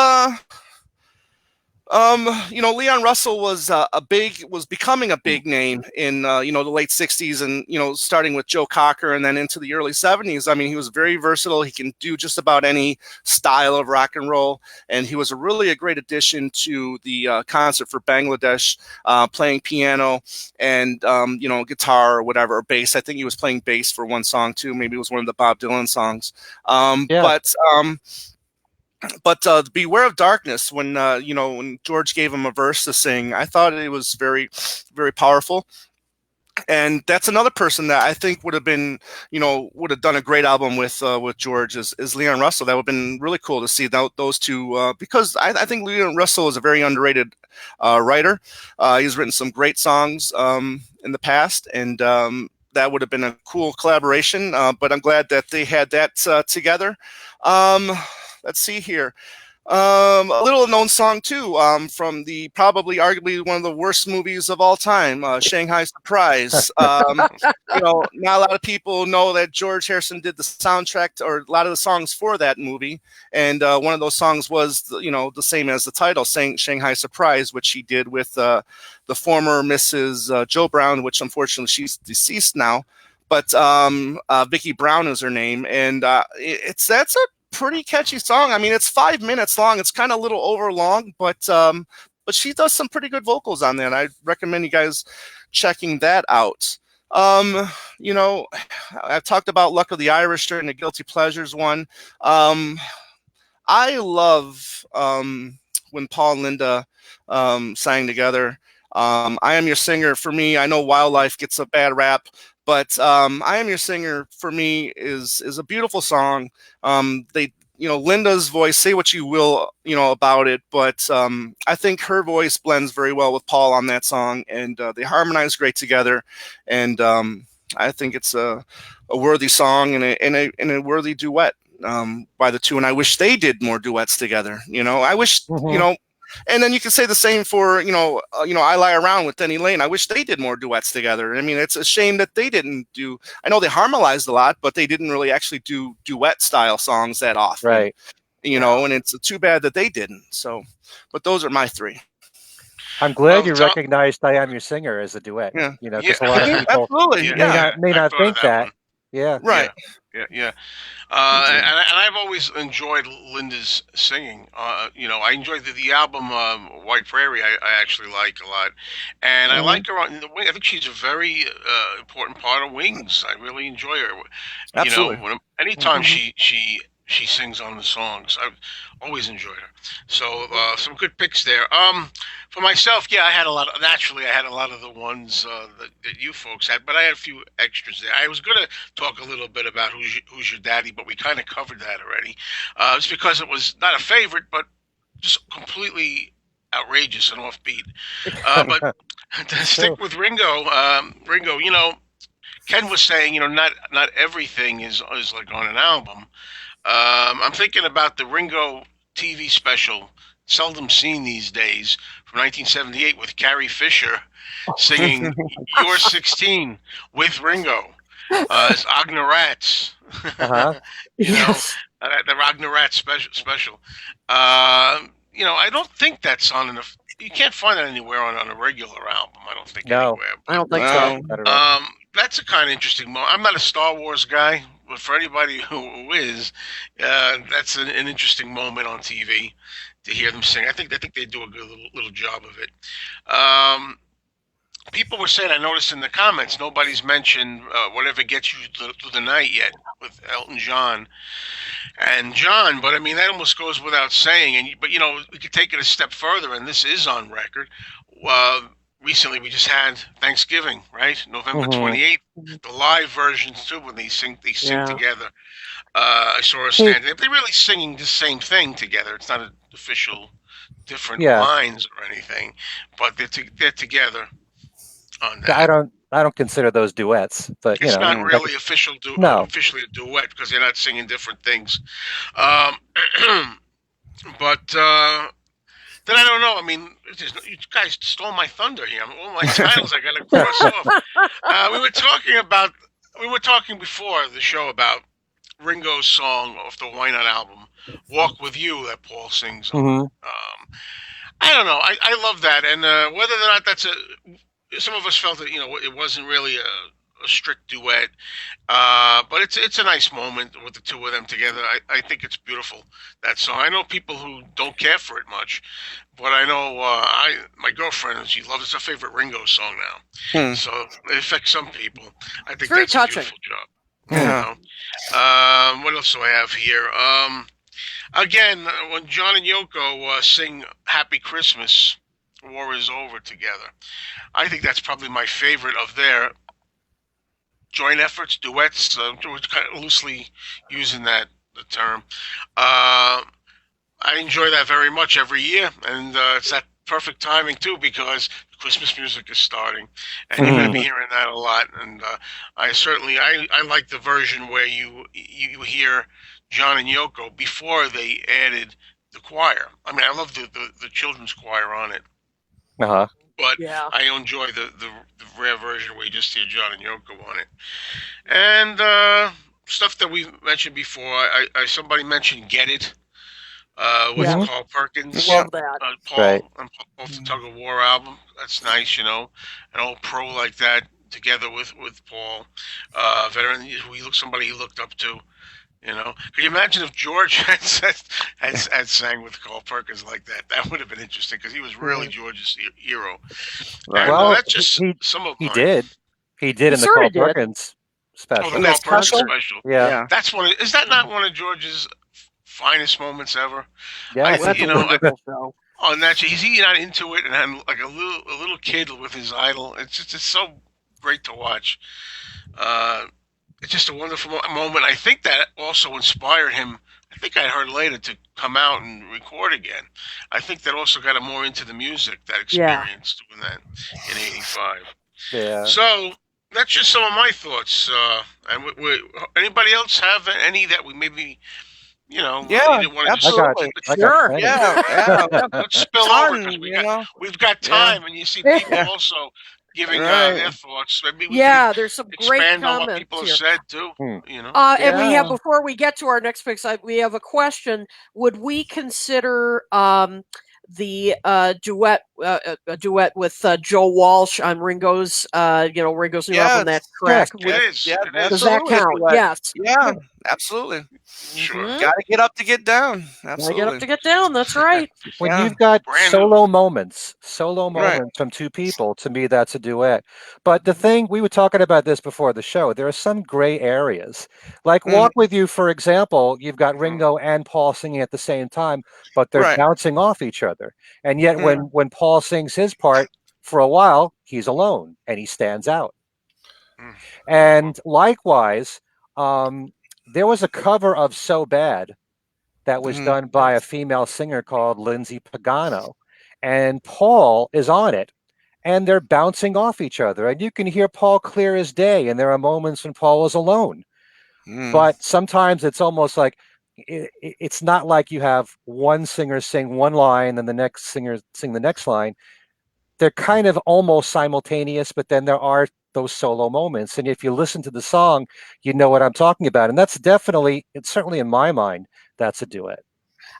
Leon Russell was becoming a big name in the late 60s, and starting with Joe Cocker and then into the early 70s. I mean, he was very versatile. He can do just about any style of rock and roll, and he was a great addition to the concert for Bangladesh, playing piano and guitar or whatever, or bass. I think he was playing bass for one song too. Maybe it was one of the Bob Dylan songs. But Beware of Darkness, when George gave him a verse to sing, I thought it was very, very powerful. And that's another person that I think would have done a great album with George is Leon Russell. That would have been really cool to see those two, because I think Leon Russell is a very underrated writer. He's written some great songs in the past, and that would have been a cool collaboration. But I'm glad that they had that together. Let's see here. A little known song too, from the arguably one of the worst movies of all time, Shanghai Surprise. Not a lot of people know that George Harrison did the soundtrack or a lot of the songs for that movie, and one of those songs was the same as the title, Shanghai Surprise, which he did with the former Mrs. Jo Brown, which unfortunately she's deceased now, but Vicki Brown is her name, and that's a pretty catchy song. I mean, it's 5 minutes long. It's kind of a little over long, but she does some pretty good vocals on there, and I recommend you guys checking that out. I've talked about Luck of the Irish during the Guilty Pleasures one. I love when Paul and Linda sang together. I Am Your Singer, for me, I know Wildlife gets a bad rap, but I Am Your Singer, for me, is a beautiful song. Linda's voice, say what you will, about it, but I think her voice blends very well with Paul on that song, and they harmonize great together. And I think it's a worthy song and a worthy duet by the two. And I wish they did more duets together. I wish, and then you can say the same for, I Lie Around with Denny Lane. I wish they did more duets together. I mean, it's a shame that they didn't do, I know they harmonized a lot, but they didn't really actually do duet style songs that often. Right. And it's too bad that they didn't. So, but those are my three. I'm glad you recognized I Am Your Singer as a duet. Yeah. Because a lot of people absolutely. may not think that. Yeah. Right. Yeah. And I've always enjoyed Linda's singing. I enjoyed the album White Prairie. I actually like a lot, and I like her on the Wings. I think she's a very important part of Wings. I really enjoy her. Absolutely. Anytime she sings on the songs, I've always enjoyed her. So some good picks there. For myself, I had a lot. Naturally, I had a lot of the ones that you folks had, but I had a few extras there. I was going to talk a little bit about Who's Your Daddy, but we kind of covered that already. It's because it was not a favorite, but just completely outrageous and offbeat. But to stick with Ringo, Ken was saying, not everything is like on an album. I'm thinking about the Ringo TV special, seldom seen these days, from 1978 with Carrie Fisher singing You're 16 with Ringo. It's Agneratz. Yes. The Agneratz special. I don't think that's on enough. You can't find it anywhere on a regular album. I don't think anywhere. I don't think so. that's a kind of interesting moment. I'm not a Star Wars guy, but for anybody who is, that's an interesting moment on TV to hear them sing. I think they do a good little job of it. Um, People were saying, I noticed in the comments, nobody's mentioned Whatever Gets You Through the Night yet with Elton John and John. But I mean, that almost goes without saying. But we could take it a step further, and this is on record. Uh, Recently, we just had Thanksgiving, right? November 28th, the live versions too, when they sing together. I saw a stand. They're really singing the same thing together. It's not an official different lines or anything, but they're together on that. I don't consider those duets, but it's not really officially a duet because they're not singing different things. But then I don't know. I mean, you guys stole my thunder here. All my titles I got to cross off. We were talking before the show about Ringo's song off the Why Not album, "Walk with You," that Paul sings on. I don't know. I love that, and whether or not that's some of us felt that it wasn't really a strict duet, but it's a nice moment with the two of them together. I think it's beautiful, that song. I know people who don't care for it much, but I know my girlfriend, she loves, it's her favorite Ringo song now. So it affects some people. I think that's touching. A beautiful job. What else do I have here? Again, when John and Yoko sing "Happy Christmas, War Is Over" together, I think that's probably my favorite of their joint efforts, duets. We're kind of loosely using the term. I enjoy that very much every year, and it's that perfect timing too, because Christmas music is starting, and you're going to be hearing that a lot. And I like the version where you hear John and Yoko before they added the choir. I mean, I love the children's choir on it. But I enjoy the rare version where you just hear John and Yoko on it. And stuff that we mentioned before, somebody mentioned "Get It" with Carl Perkins. Love that. Paul off the Tug of War album. That's nice, an old pro like that together with Paul, veteran somebody he looked up to. Can you imagine if George had sang with Carl Perkins like that? That would have been interesting because he was really George's hero. Right. Well, that's just some of he did. He did in the Carl Perkins special. Oh, the Carl Perkins special. Yeah. That's is that not one of George's finest moments ever? Yeah. On that, he's not into it, and like a little kid with his idol. It's so great to watch. It's just a wonderful moment. I think that also inspired him. I think I heard later to come out and record again. I think that also got him more into the music, that experience doing that in '85. Yeah. So that's just some of my thoughts. And anybody else have any that we maybe, absolutely. Sure. Let's spill over because we've got time, and you see people also giving their thoughts. Maybe we there's some great comments on what people have said too. And we have, before we get to our next picks, we have a question. Would we consider the duet with Joe Walsh on Ringo's Ringo's New Album, that track? It is. Does that count? Yes. Yeah, absolutely. Sure. Got to get up to get down. Absolutely. Get up to get down. That's right. When you've got solo moments from two people, to me, that's a duet. But the thing, we were talking about this before the show, there are some gray areas. Like Walk With You, for example, you've got Ringo and Paul singing at the same time, but they're bouncing off each other. And yet when Paul sings his part, for a while, he's alone and he stands out. And likewise, there was a cover of "So Bad" that was done by a female singer called Lindsay Pagano, and Paul is on it, and they're bouncing off each other, and you can hear Paul clear as day, and there are moments when Paul is alone. But sometimes it's almost like it's not like you have one singer sing one line and the next singer sing the next line. They're kind of almost simultaneous, but then there are those solo moments. And if you listen to the song, you know what I'm talking about. And that's certainly in my mind, that's a duet.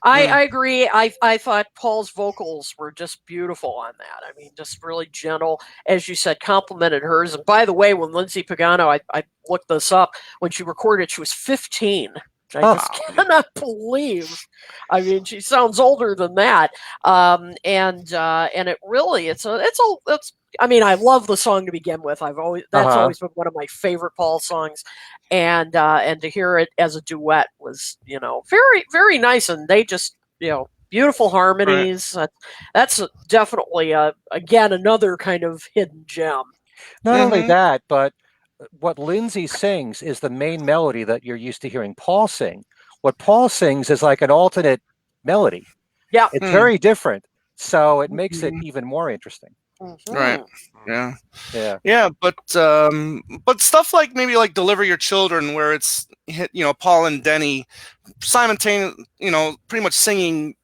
I agree. I thought Paul's vocals were just beautiful on that. I mean, just really gentle, as you said, complimented hers. And by the way, when Lindsay Pagano, I looked this up, when she recorded, she was 15. I just cannot believe. I mean, she sounds older than that. And it really, it's. I mean, I love the song to begin with. That's always been one of my favorite Paul songs, and to hear it as a duet was, very, very nice. And they just, beautiful harmonies. Right. That's definitely again another kind of hidden gem. Not only that, but what Lindsay sings is the main melody that you're used to hearing Paul sing. What Paul sings is like an alternate melody. Yeah, it's very different, so it makes it even more interesting. Right. Yeah. But stuff like maybe like "Deliver Your Children," where it's Paul and Denny simultaneously, pretty much singing,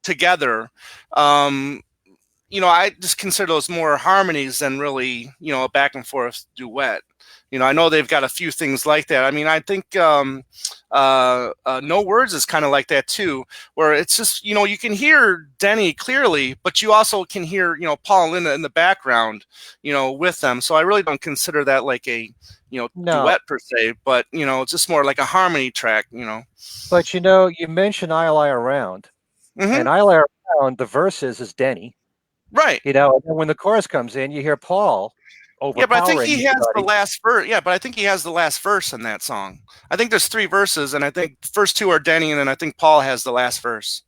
together. I just consider those more harmonies than really, a back and forth duet. I know they've got a few things like that. I mean, I think No Words is kind of like that too, where it's just, you can hear Denny clearly, but you also can hear, Paul and Linda in the background, with them. So I really don't consider that like a, duet per se, but, it's just more like a harmony track, But, you mentioned I Lie Around, and I Lie Around, the verses is Denny. Right. And then when the chorus comes in, you hear Paul. Yeah, but I think he has the last verse. Yeah, but I think he has the last verse in that song. I think there's 3 verses, and I think the first 2 are Denny, and then I think Paul has the last verse.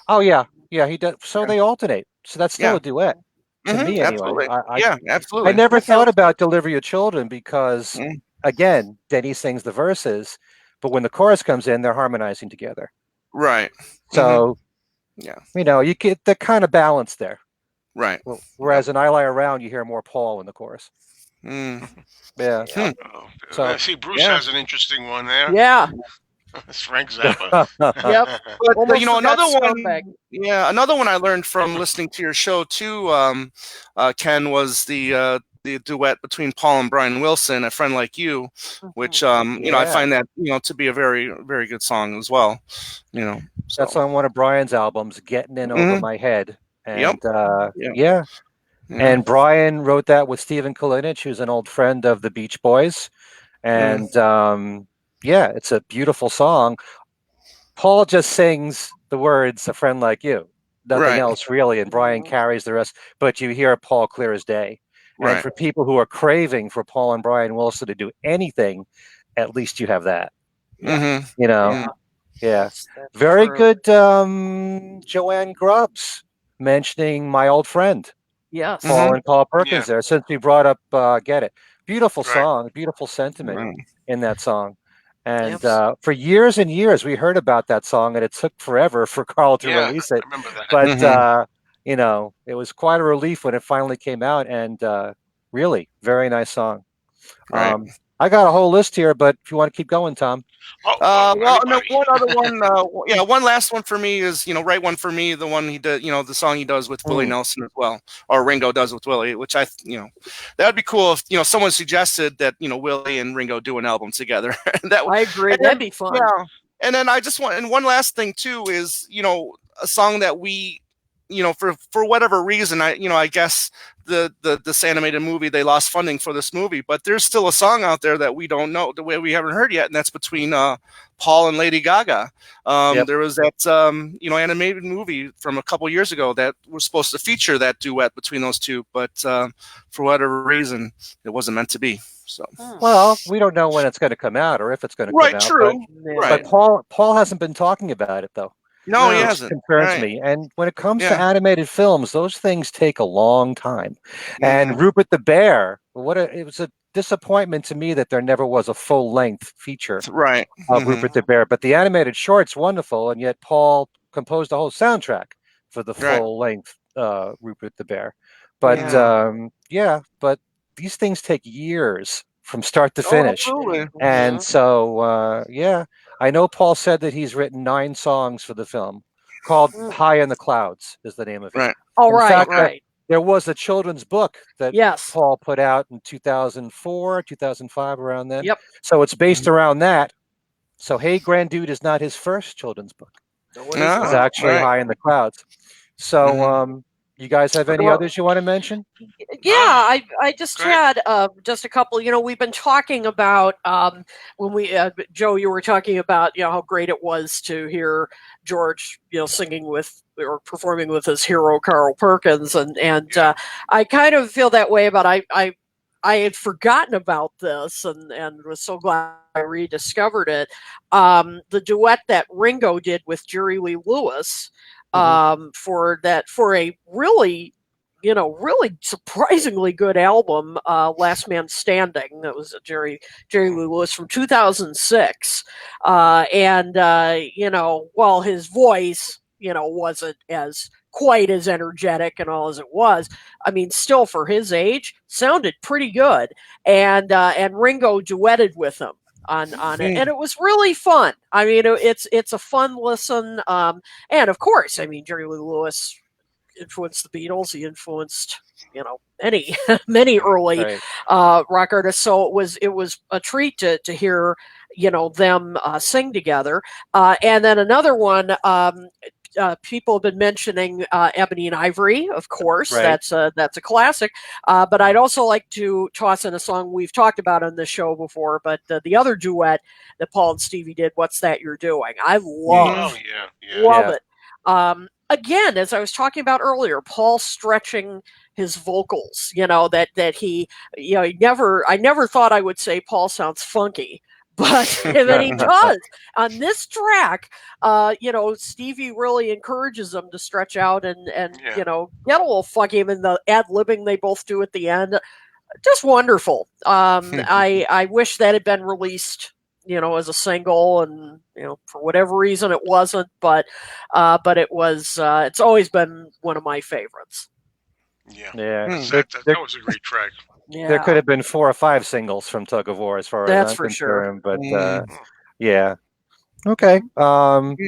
Oh yeah, he does. So they alternate. So that's still a duet to me, anyway. Absolutely. Absolutely. I never thought about "Deliver Your Children" because, again, Denny sings the verses, but when the chorus comes in, they're harmonizing together. Right. So, you get the kind of balance there. Right. Whereas in I Lie Around, you hear more Paul in the chorus. Yeah. So I see Bruce has an interesting one there. Yeah. It's Frank Zappa. Yep. But another one. Yeah, another one I learned from listening to your show too, Ken, was the duet between Paul and Brian Wilson, "A Friend Like You," which I find that to be a very, very good song as well. So. That's on one of Brian's albums, "Getting In Over My Head." And and Brian wrote that with Stephen Kalinich, who's an old friend of the Beach Boys. And it's a beautiful song. Paul just sings the words, "A Friend Like You," nothing else really, and Brian carries the rest, but you hear Paul clear as day. And for people who are craving for Paul and Brian Wilson to do anything, at least you have that. Very good. Joanne Grubbs mentioning "My Old Friend." Yes. Paul and Paul Perkins there, since we brought up Get It. Beautiful song, beautiful sentiment in that song. And for years and years, we heard about that song, and it took forever for Carl to release it. I remember that. But, it was quite a relief when it finally came out, and really, very nice song. Right. I got a whole list here, but if you want to keep going, Tom. One other one. One last one for me is, right one for me, the one he did, the song he does with Willie Nelson as well, or Ringo does with Willie, which that would be cool if, someone suggested that, Willie and Ringo do an album together. I agree. That'd be fun. Yeah. And then and one last thing too is, a song that we, for whatever reason, I guess this animated movie, they lost funding for this movie, but there's still a song out there that we don't know, the way we haven't heard yet, and that's between Paul and Lady Gaga. There was that animated movie from a couple years ago that was supposed to feature that duet between those two, but for whatever reason, it wasn't meant to be. So well, we don't know when it's going to come out or if it's going to come out. True. But Paul hasn't been talking about it though. No, he hasn't. Concerns me. And when it comes to animated films, those things take a long time. And Rupert the Bear, it was a disappointment to me that there never was a full-length feature of Rupert the Bear. But the animated short's wonderful, and yet Paul composed a whole soundtrack for the full-length Rupert the Bear. But but these things take years from start to finish. And so I know Paul said that he's written 9 songs for the film, called "High in the Clouds" is the name of it. Right. Oh, right. There was a children's book that Yes. Paul put out in 2004, 2005, around then. Yep. So it's based around that. So Hey Grand Dude is not his first children's book. No, it is It's not. actually high in the clouds. So, you guys have any Well, others you want to mention? yeah, I just had just a couple. We've been talking about when we Joe, you were talking about how great it was to hear George singing with or performing with his hero Carl Perkins, and I kind of feel that way about I had forgotten about this and was so glad I rediscovered it. The duet that Ringo did with Jerry Lee Lewis for a really surprisingly good album, Last Man Standing. That was a Jerry Lee Lewis from 2006. While his voice, wasn't as quite as energetic and all as it was, I mean, still for his age, sounded pretty good. And Ringo duetted with him on it, and it was really fun. I mean, it's a fun listen. And of course, I mean, Jerry Lee Lewis influenced the Beatles. He influenced many early rock artists. So it was a treat to hear them sing together. And then another one. People have been mentioning Ebony and Ivory, of course. Right. That's a classic. But I'd also like to toss in a song we've talked about on this show before. But the other duet that Paul and Stevie did, "What's That You're Doing?" I love it. Again, as I was talking about earlier, Paul stretching his vocals. That he, I never thought I would say Paul sounds funky. But then he does on this track. Stevie really encourages him to stretch out and get a little funky. And the ad-libbing they both do at the end, just wonderful. I wish that had been released, as a single, and for whatever reason it wasn't. But it was. It's always been one of my favorites. Yeah, that was a great track. Yeah. There could have been 4 or 5 singles from Tug of War, as far as I'm concerned. But yeah, okay.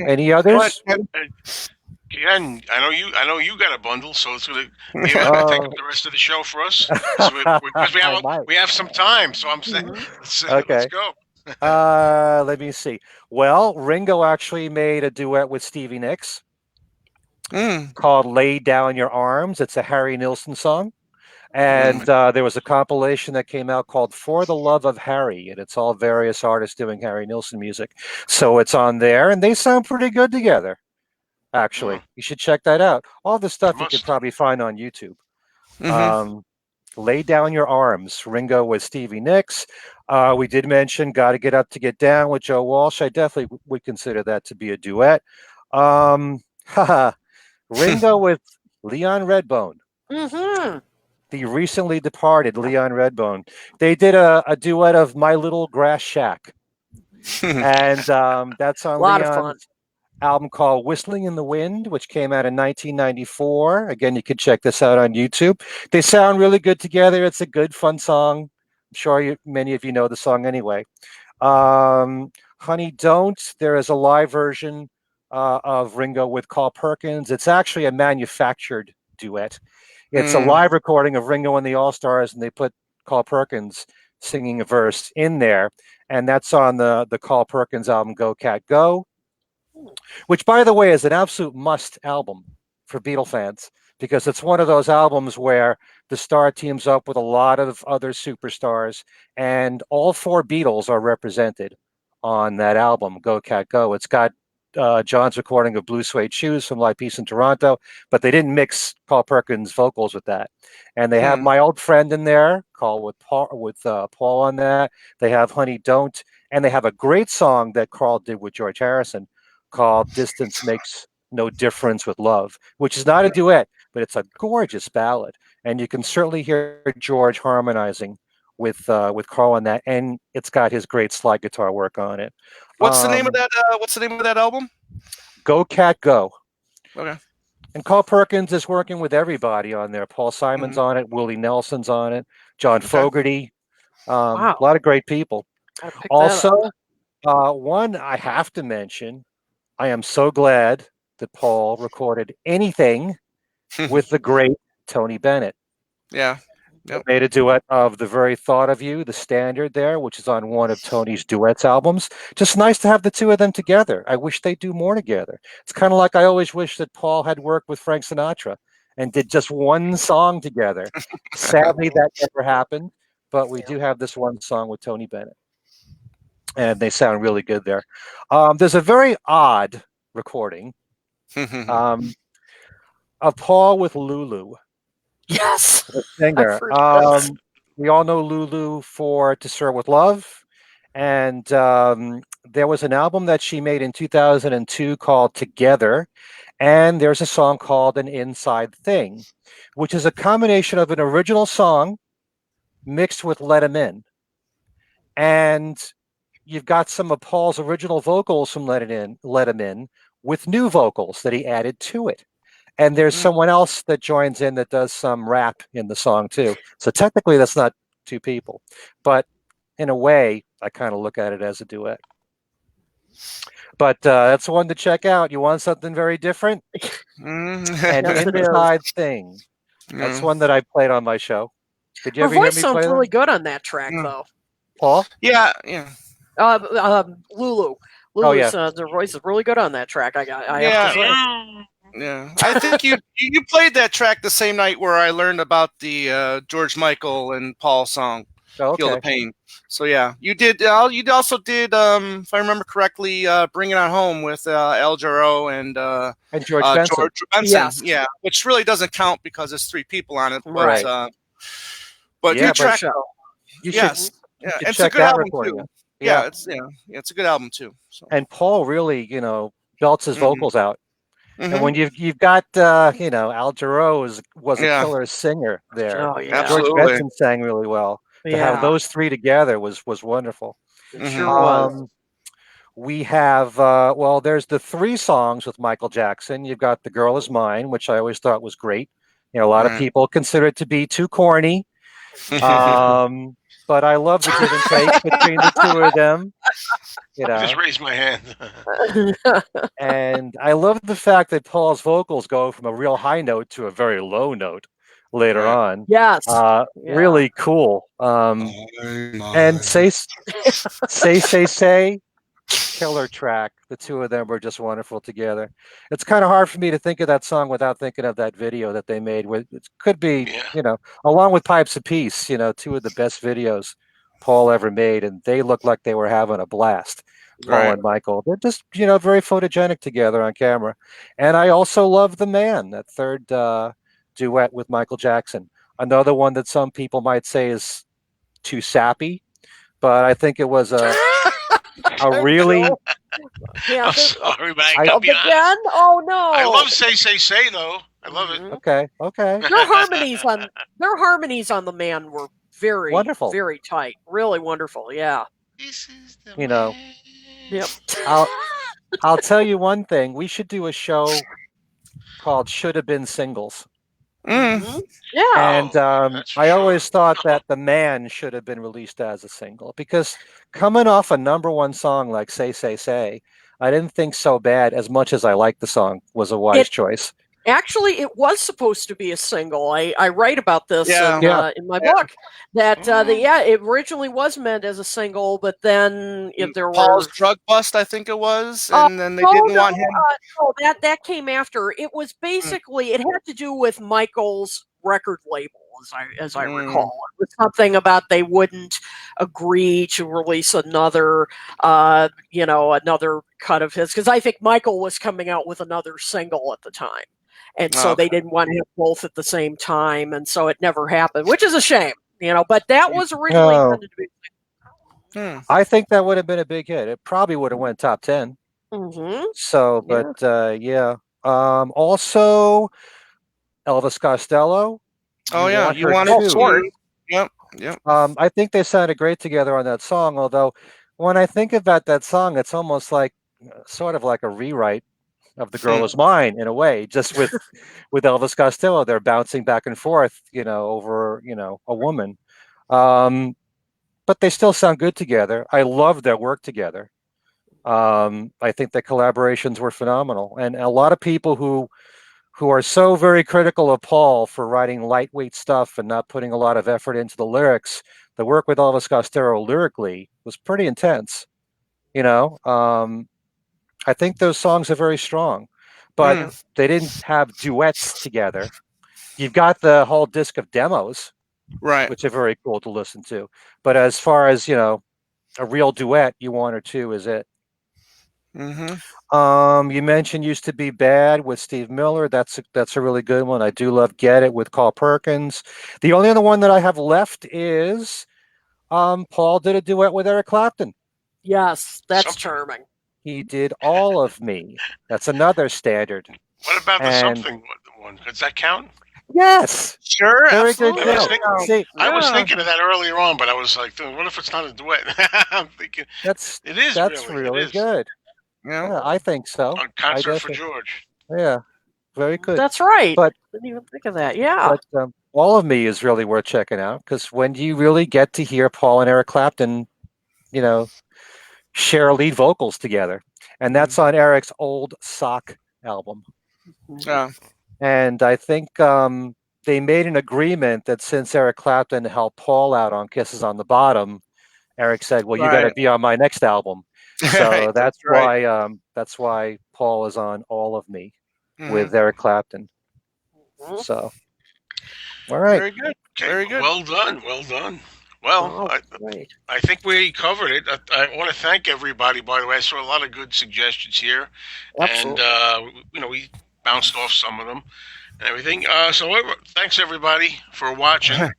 Any others? Ken, I know you got a bundle, so it's going to take up the rest of the show for us. So we have some time, so I'm saying let's go. Let me see. Well, Ringo actually made a duet with Stevie Nicks called "Lay Down Your Arms." It's a Harry Nilsson song. And there was a compilation that came out called "For the Love of Harry," and it's all various artists doing Harry Nilsson music. So it's on there, and they sound pretty good together. Actually, you should check that out. All the stuff you could probably find on YouTube. "Lay Down Your Arms," Ringo with Stevie Nicks. We did mention "Gotta Get Up to Get Down" with Joe Walsh. I definitely would consider that to be a duet. Ringo with Leon Redbone. The recently departed Leon Redbone. They did a duet of "My Little Grass Shack." And that's on Leon's album called "Whistling in the Wind," which came out in 1994. Again, you can check this out on YouTube. They sound really good together. It's a good, fun song. I'm sure many of you know the song anyway. "Honey Don't," there is a live version of Ringo with Carl Perkins. It's actually a manufactured duet. It's a live recording of Ringo and the All-Stars, and they put Carl Perkins singing a verse in there. And that's on the Carl Perkins album, "Go Cat Go," which, by the way, is an absolute must album for Beatle fans, because it's one of those albums where the star teams up with a lot of other superstars, and all 4 Beatles are represented on that album, "Go Cat Go." It's got John's recording of "Blue Suede Shoes" from Live Peace in Toronto, but they didn't mix Carl Perkins' vocals with that. And they have "My Old Friend" in there, with Paul on that. They have "Honey Don't," and they have a great song that Carl did with George Harrison called "Distance Makes No Difference with Love," which is not a duet, but it's a gorgeous ballad. And you can certainly hear George harmonizing with Carl on that, and it's got his great slide guitar work on it. What's the name of that? What's the name of that album? "Go Cat Go." Okay. And Carl Perkins is working with everybody on there. Paul Simon's on it. Willie Nelson's on it. John Fogerty. A lot of great people. Also, one I have to mention. I am so glad that Paul recorded anything with the great Tony Bennett. Yeah. Yep. Made a duet of The Very Thought of You, the standard there, which is on one of Tony's Duets albums. Just nice to have the two of them together. I wish they'd do more together. It's kind of like I always wish that Paul had worked with Frank Sinatra and did just one song together. Sadly, that never happened, but we do have this one song with Tony Bennett. And they sound really good there. There's a very odd recording of Paul with Lulu. Yes, The singer. We all know Lulu for To Serve with Love. And there was an album that she made in 2002 called Together. And there's a song called An Inside Thing, which is a combination of an original song mixed with Let 'Em In. And you've got some of Paul's original vocals from Let 'Em In with new vocals that he added to it. And there's someone else that joins in that does some rap in the song too. So technically that's not two people, but in a way, I kind of look at it as a duet. But that's one to check out. You want something very different? An Inside Thing. That's one that I played on my show. Did you ever hear me play sounds that? really good on that track, though. Paul? Yeah. Lulu. Their voice is really good on that track. I have to say. Yeah, I think you played that track the same night where I learned about the George Michael and Paul song, "Feel the Pain." So yeah, you did. You also did, if I remember correctly, "Bring It On Home" with Al Jarreau and George Benson. George Benson. Yes. Yeah, which really doesn't count because it's three people on it. But, Right. But yeah, your track, you yes, should it's check a good that album recording. too. Yeah, it's a good album too. So. And Paul really, belts his vocals out. And when you've got, Al Jarreau was a killer singer there. Oh, yeah. George Benson sang really well. To have those three together was wonderful. It sure was. We have, there's the 3 songs with Michael Jackson. You've got The Girl Is Mine, which I always thought was great. A lot of people consider it to be too corny. But I love the give and take between the two of them. I just raised my hand. And I love the fact that Paul's vocals go from a real high note to a very low note later on. Yes. Really cool. And say, killer track. The two of them were just wonderful together. It's kind of hard for me to think of that song without thinking of that video that they made. It could be, along with Pipes of Peace, 2 of the best videos Paul ever made, and they looked like they were having a blast. Paul and Michael. They're just, very photogenic together on camera. And I also love The Man, that third duet with Michael Jackson. Another one that some people might say is too sappy, but I think it was a really... I'm sorry, man. Again? Oh, no. I love Say, though. I love it. Okay. Their harmonies on The Man were very wonderful, very tight, really wonderful. Yeah. This is the Yep. I'll tell you one thing. We should do a show called Should Have Been Singles. Yeah. And I always thought that The Man should have been released as a single, because coming off a #1 song like Say, I didn't think So Bad, as much as I liked the song, was a wise choice. Actually, it was supposed to be a single. I write about this in my book, that it originally was meant as a single, but then there Paul's drug bust, I think it was, and then they didn't want him. No, that came after. It was basically it had to do with Michael's record label, as I recall. It was something about they wouldn't agree to release another another cut of his, because I think Michael was coming out with another single at the time. And so they didn't want to have both at the same time, and so it never happened, which is a shame, but that was originally intended to be. I think that would have been a big hit. It probably would have went top 10. So, but also Elvis Costello. Oh yeah, you want it too. Yep. I think they sounded great together on that song. Although, when I think about that song, it's almost like sort of like a rewrite of The Girl Is Mine in a way, just with Elvis Costello. They're bouncing back and forth, over, a woman. But they still sound good together. I love their work together. I think the collaborations were phenomenal. And a lot of people who who are so very critical of Paul for writing lightweight stuff and not putting a lot of effort into the lyrics, the work with Elvis Costello lyrically was pretty intense. I think those songs are very strong, but they didn't have duets together. You've got the whole disc of demos, right, which are very cool to listen to. But as far as, a real duet, you one or two is it. You mentioned Used to Be Bad with Steve Miller. That's a really good one. I do love Get It with Carl Perkins. The only other one that I have left is Paul did a duet with Eric Clapton. Yes, that's charming. He did All of Me. That's another standard. What about the Something one? Does that count? Yes. Sure. Very absolutely. good. I was thinking of that earlier on, but I was like, what if it's not a duet? I'm thinking it is. That's really good. Yeah, I think so. On Concert for George. Yeah, very good. That's right. But didn't even think of that. Yeah. But All of Me is really worth checking out, because when you really get to hear Paul and Eric Clapton, share lead vocals together, and that's on Eric's old Sock album. Yeah. And I think they made an agreement that since Eric Clapton helped Paul out on Kisses on the Bottom, Eric said, "Well, you got to be on my next album." So that's why Paul is on All of Me with Eric Clapton. So, all right, very good, okay, very good. Well done. Well, I think we covered it. I want to thank everybody. By the way, I saw a lot of good suggestions here, Absolutely. and we bounced off some of them and everything. So thanks everybody for watching.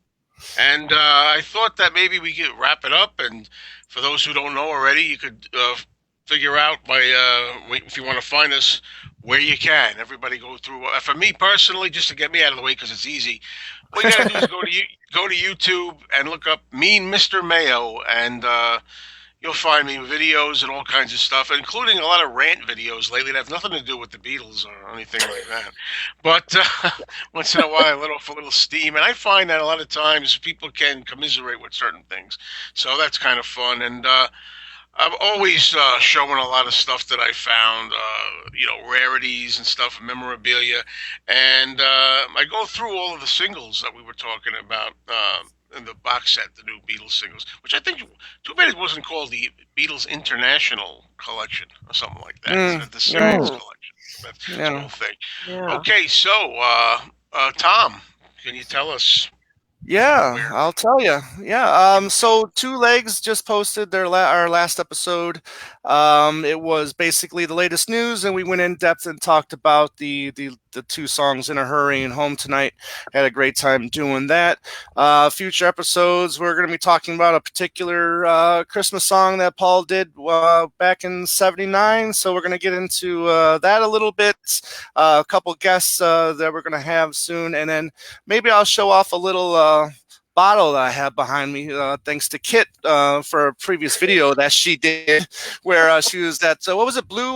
And I thought that maybe we could wrap it up. And for those who don't know already, you could figure out by if you want to find us where you can. Everybody go through. For me personally, just to get me out of the way because it's easy, what you got to do is go to YouTube and look up Mean Mr. Mayo, and you'll find me videos and all kinds of stuff, including a lot of rant videos lately that have nothing to do with the Beatles or anything like that. But once in a while, I let off a little steam, and I find that a lot of times people can commiserate with certain things. So that's kind of fun. And I'm always showing a lot of stuff that I found, rarities and stuff, memorabilia. And I go through all of the singles that we were talking about in the box set, the new Beatles singles, which I think, too bad it wasn't called the Beatles International Collection or something like that. It's the series collection. That's the whole thing. Yeah. Okay, so Tom, can you tell us? Yeah, I'll tell you. Yeah. So Two Legs just posted our last episode. It was basically the latest news, and we went in depth and talked about the two songs, In a Hurry and Home Tonight. Had a great time doing that. Future episodes, we're going to be talking about a particular Christmas song that Paul did back in '79. So we're going to get into that a little bit. A couple guests that we're going to have soon, and then maybe I'll show off a little bottle that I have behind me, thanks to Kit for a previous video that she did, where she was at what was it, Blue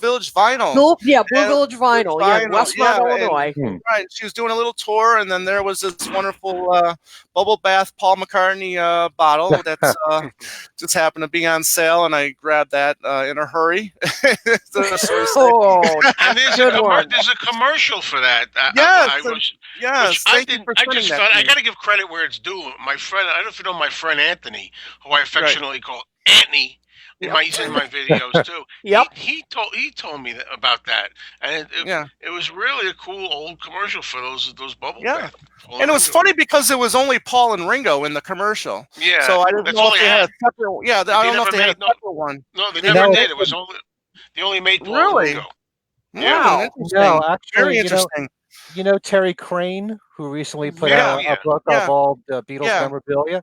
Village Vinyl? Blue Village Vinyl, Westmont, Illinois. Right, she was doing a little tour, and then there was this wonderful bubble bath Paul McCartney bottle that's just happened to be on sale, and I grabbed that in a hurry. And there's a commercial for that. I got to give credit where it's due. My friend, I don't know if you know my friend Anthony, who I affectionately call Anthony. He's in my videos too. He told me about that, and it was really a cool old commercial for those bubble bath. And it was funny because it was only Paul and Ringo in the commercial. Yeah, so I didn't know if they had a separate. Yeah, I don't know if they had a separate one. No, they never did. It was only made Paul and Ringo. Wow. No, actually, very interesting. Terry Crane, who recently put out a book of all the Beatles memorabilia.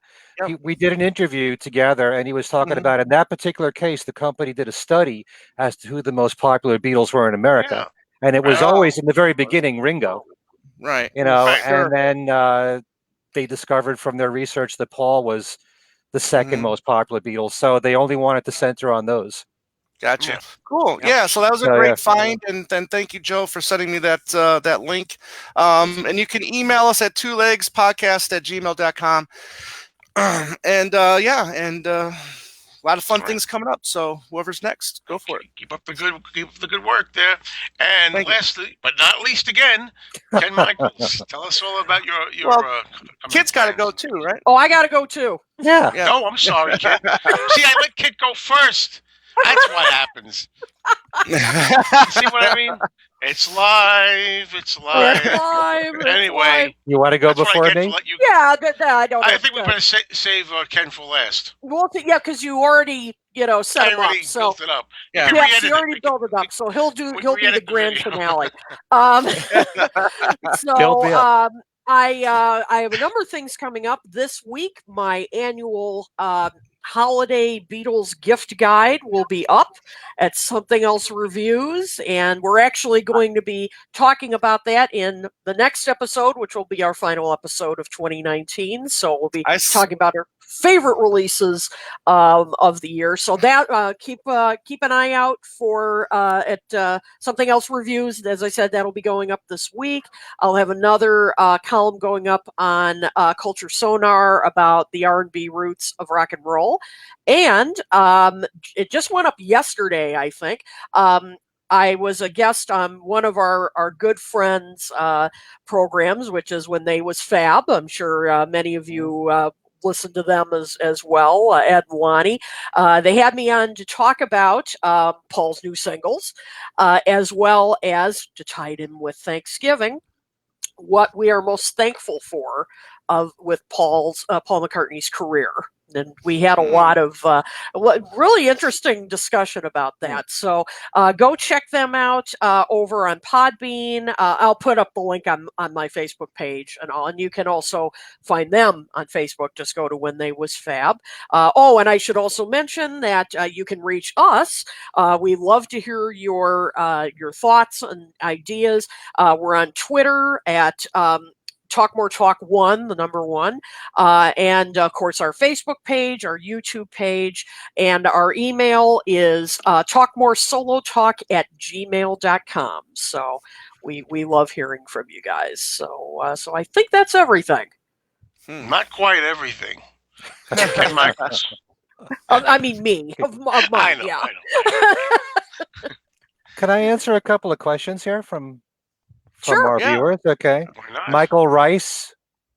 We did an interview together, and he was talking about, in that particular case, the company did a study as to who the most popular Beatles were in America. And it was always, in the very beginning, Ringo. Right. And then they discovered from their research that Paul was the second most popular Beatles. So they only wanted to center on those. Gotcha. Cool. Yeah. So that was a great find, and then thank you, Joe, for sending me that link. And you can email us at twolegspodcast@gmail.com. a lot of fun things coming up. So whoever's next, go for it. Keep up the good work there. And lastly, but not least, again, Ken Michaels, tell us all about your. Kid's got to go too, right? Oh, I got to go too. Yeah. No, I'm sorry, Kid. See, I let Kid go first. That's what happens. See what I mean? It's live. It's live. Anyway, you want to go before me? Yeah, I don't. I think we better save Ken for last. Well, yeah, because you already, set him up. So built it up. Yeah, he already built it up. So he'll be the grand finale. So I have a number of things coming up this week. My annual holiday Beatles gift guide will be up at Something Else Reviews, and we're actually going to be talking about that in the next episode, which will be our final episode of 2019. So we'll be talking about our favorite releases of the year. So that keep an eye out for at Something Else Reviews. As I said, that'll be going up this week. I'll have another column going up on Culture Sonar about the R&B roots of rock and roll. And it just went up yesterday, I think. I was a guest on one of our good friends' programs, which is When They Was Fab. I'm sure many of you listened to them as well, Ed and Lonnie. They had me on to talk about Paul's new singles, as well as to tie it in with Thanksgiving, what we are most thankful for with Paul McCartney's career. And we had a lot of really interesting discussion about that. So go check them out over on Podbean. I'll put up the link on my Facebook page and all. And you can also find them on Facebook. Just go to When They Was Fab. And I should also mention that you can reach us. We love to hear your thoughts and ideas. We're on Twitter at Talk More Talk 1, the number 1, and of course our Facebook page, our YouTube page, and our email is talkmoresolotalk@gmail.com. So we love hearing from you guys. So I think that's everything. Not quite everything. Ken Michaels. I mean me. Of mine, I know. Can I answer a couple of questions here from Sure, our viewers? Okay. Michael Rice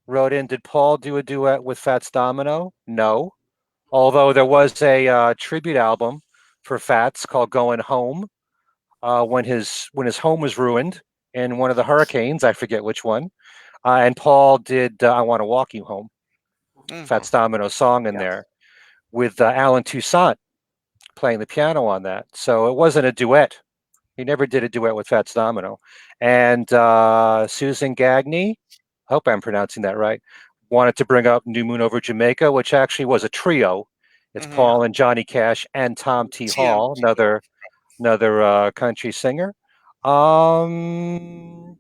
wrote in, did Paul do a duet with Fats Domino? No. Although there was a tribute album for Fats called Going Home when his home was ruined in one of the hurricanes. I forget which one. And Paul did I Want to Walk You Home, Fats Domino song in there with Alan Toussaint playing the piano on that. So it wasn't a duet. He never did a duet with Fats Domino. And Susan Gagney, I hope I'm pronouncing that right, wanted to bring up New Moon Over Jamaica, which actually was a trio. It's Paul and Johnny Cash and Tom T. Hall, another country singer. And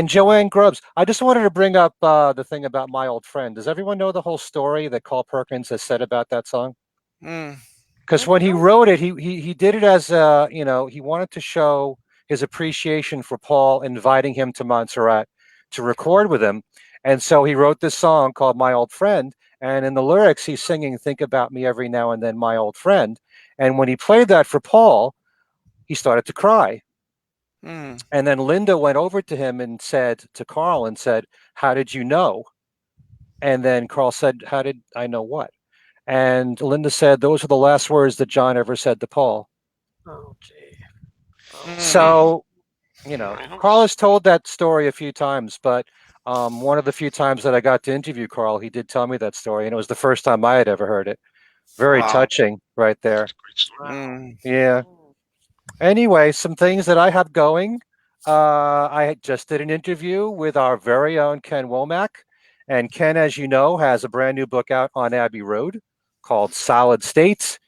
Joanne Grubbs. I just wanted to bring up the thing about My Old Friend. Does everyone know the whole story that Carl Perkins has said about that song? Because when he wrote it, he did it as he wanted to show his appreciation for Paul inviting him to Montserrat to record with him. And so he wrote this song called My Old Friend. And in the lyrics, he's singing, think about me every now and then, my old friend. And when he played that for Paul, he started to cry. And then Linda went over to him and said to Carl and said, how did you know? And then Carl said, how did I know what? And Linda said, those are the last words that John ever said to Paul. Oh, gee. So, Carl has told that story a few times, but one of the few times that I got to interview Carl, he did tell me that story, and it was the first time I had ever heard it. Very touching right there. Yeah. Anyway, some things that I have going. I just did an interview with our very own Ken Womack. And Ken, as you know, has a brand new book out on Abbey Road called Solid States.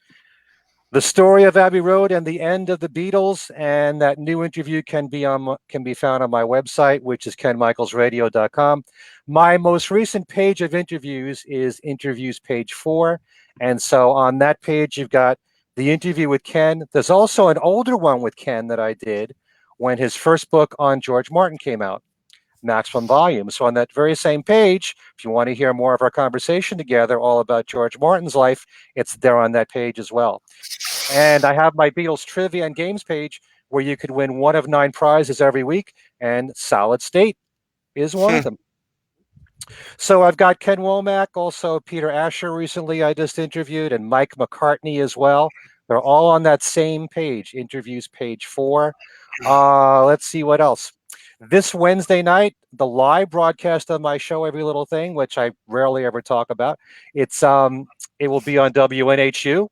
The story of Abbey Road and the end of the Beatles, and that new interview can be found on my website, which is kenmichaelsradio.com. My most recent page of interviews is interviews page 4. And so on that page, you've got the interview with Ken. There's also an older one with Ken that I did when his first book on George Martin came out. maximum volume. So on that very same page, if you want to hear more of our conversation together, all about George Martin's life, it's there on that page as well. And I have my Beatles trivia and games page where you could win one of 9 prizes every week, and Solid State is one of them. So I've got Ken Womack, also Peter Asher recently I just interviewed, and Mike McCartney as well. They're all on that same page, interviews page 4. Let's see what else. This Wednesday night, the live broadcast of my show, Every Little Thing, which I rarely ever talk about, it will be on WNHU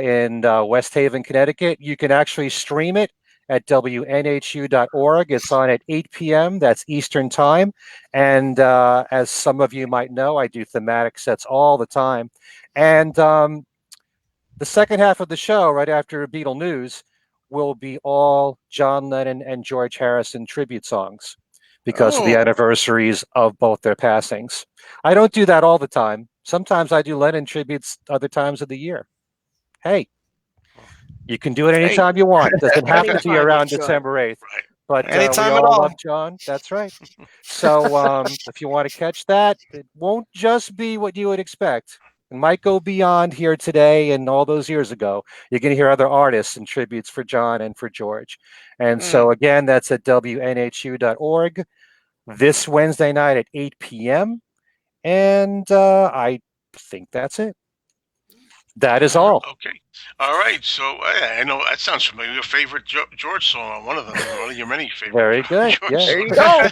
in West Haven, Connecticut. You can actually stream it at WNHU.org. It's on at 8 p.m. That's Eastern Time. And as some of you might know, I do thematic sets all the time. And the second half of the show, right after Beatle News, will be all John Lennon and George Harrison tribute songs because of the anniversaries of both their passings. I don't do that all the time. Sometimes I do Lennon tributes other times of the year. Hey, you can do it anytime you want. It doesn't have to be around December 8th. Right. But Anytime we at all all. love John. That's right. So if you want to catch that, it won't just be what you would expect. It might go beyond here today and all those years ago. You're going to hear other artists and tributes for John and for George. And so again, that's at WNHU.org this Wednesday night at 8 p.m. And I think that's it. That is all. Okay. All right. So I know that sounds familiar. Your favorite George song on one of them. One of your many favorite. Very good. George Yeah. There you go.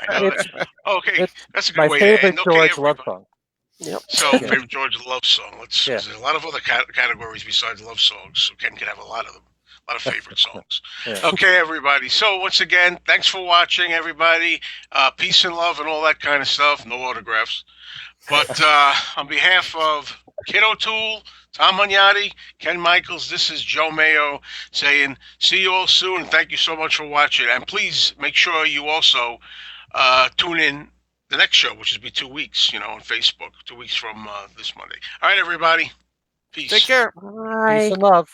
Okay. That's a good my way favorite to end. George love song. Yep. So favorite George love song. There's a lot of other categories besides love songs. So Ken can have a lot of them. A lot of favorite songs. Yeah. Okay, everybody. So once again, thanks for watching, everybody. Peace and love and all that kind of stuff. No autographs. But on behalf of Kid O'Toole, Tom Magnotti, Ken Michaels, this is Joe Mayo saying see you all soon. And thank you so much for watching. And please make sure you also tune in the next show, which will be 2 weeks, on Facebook, 2 weeks from this Monday. All right, everybody. Peace. Take care. Bye. Peace and love.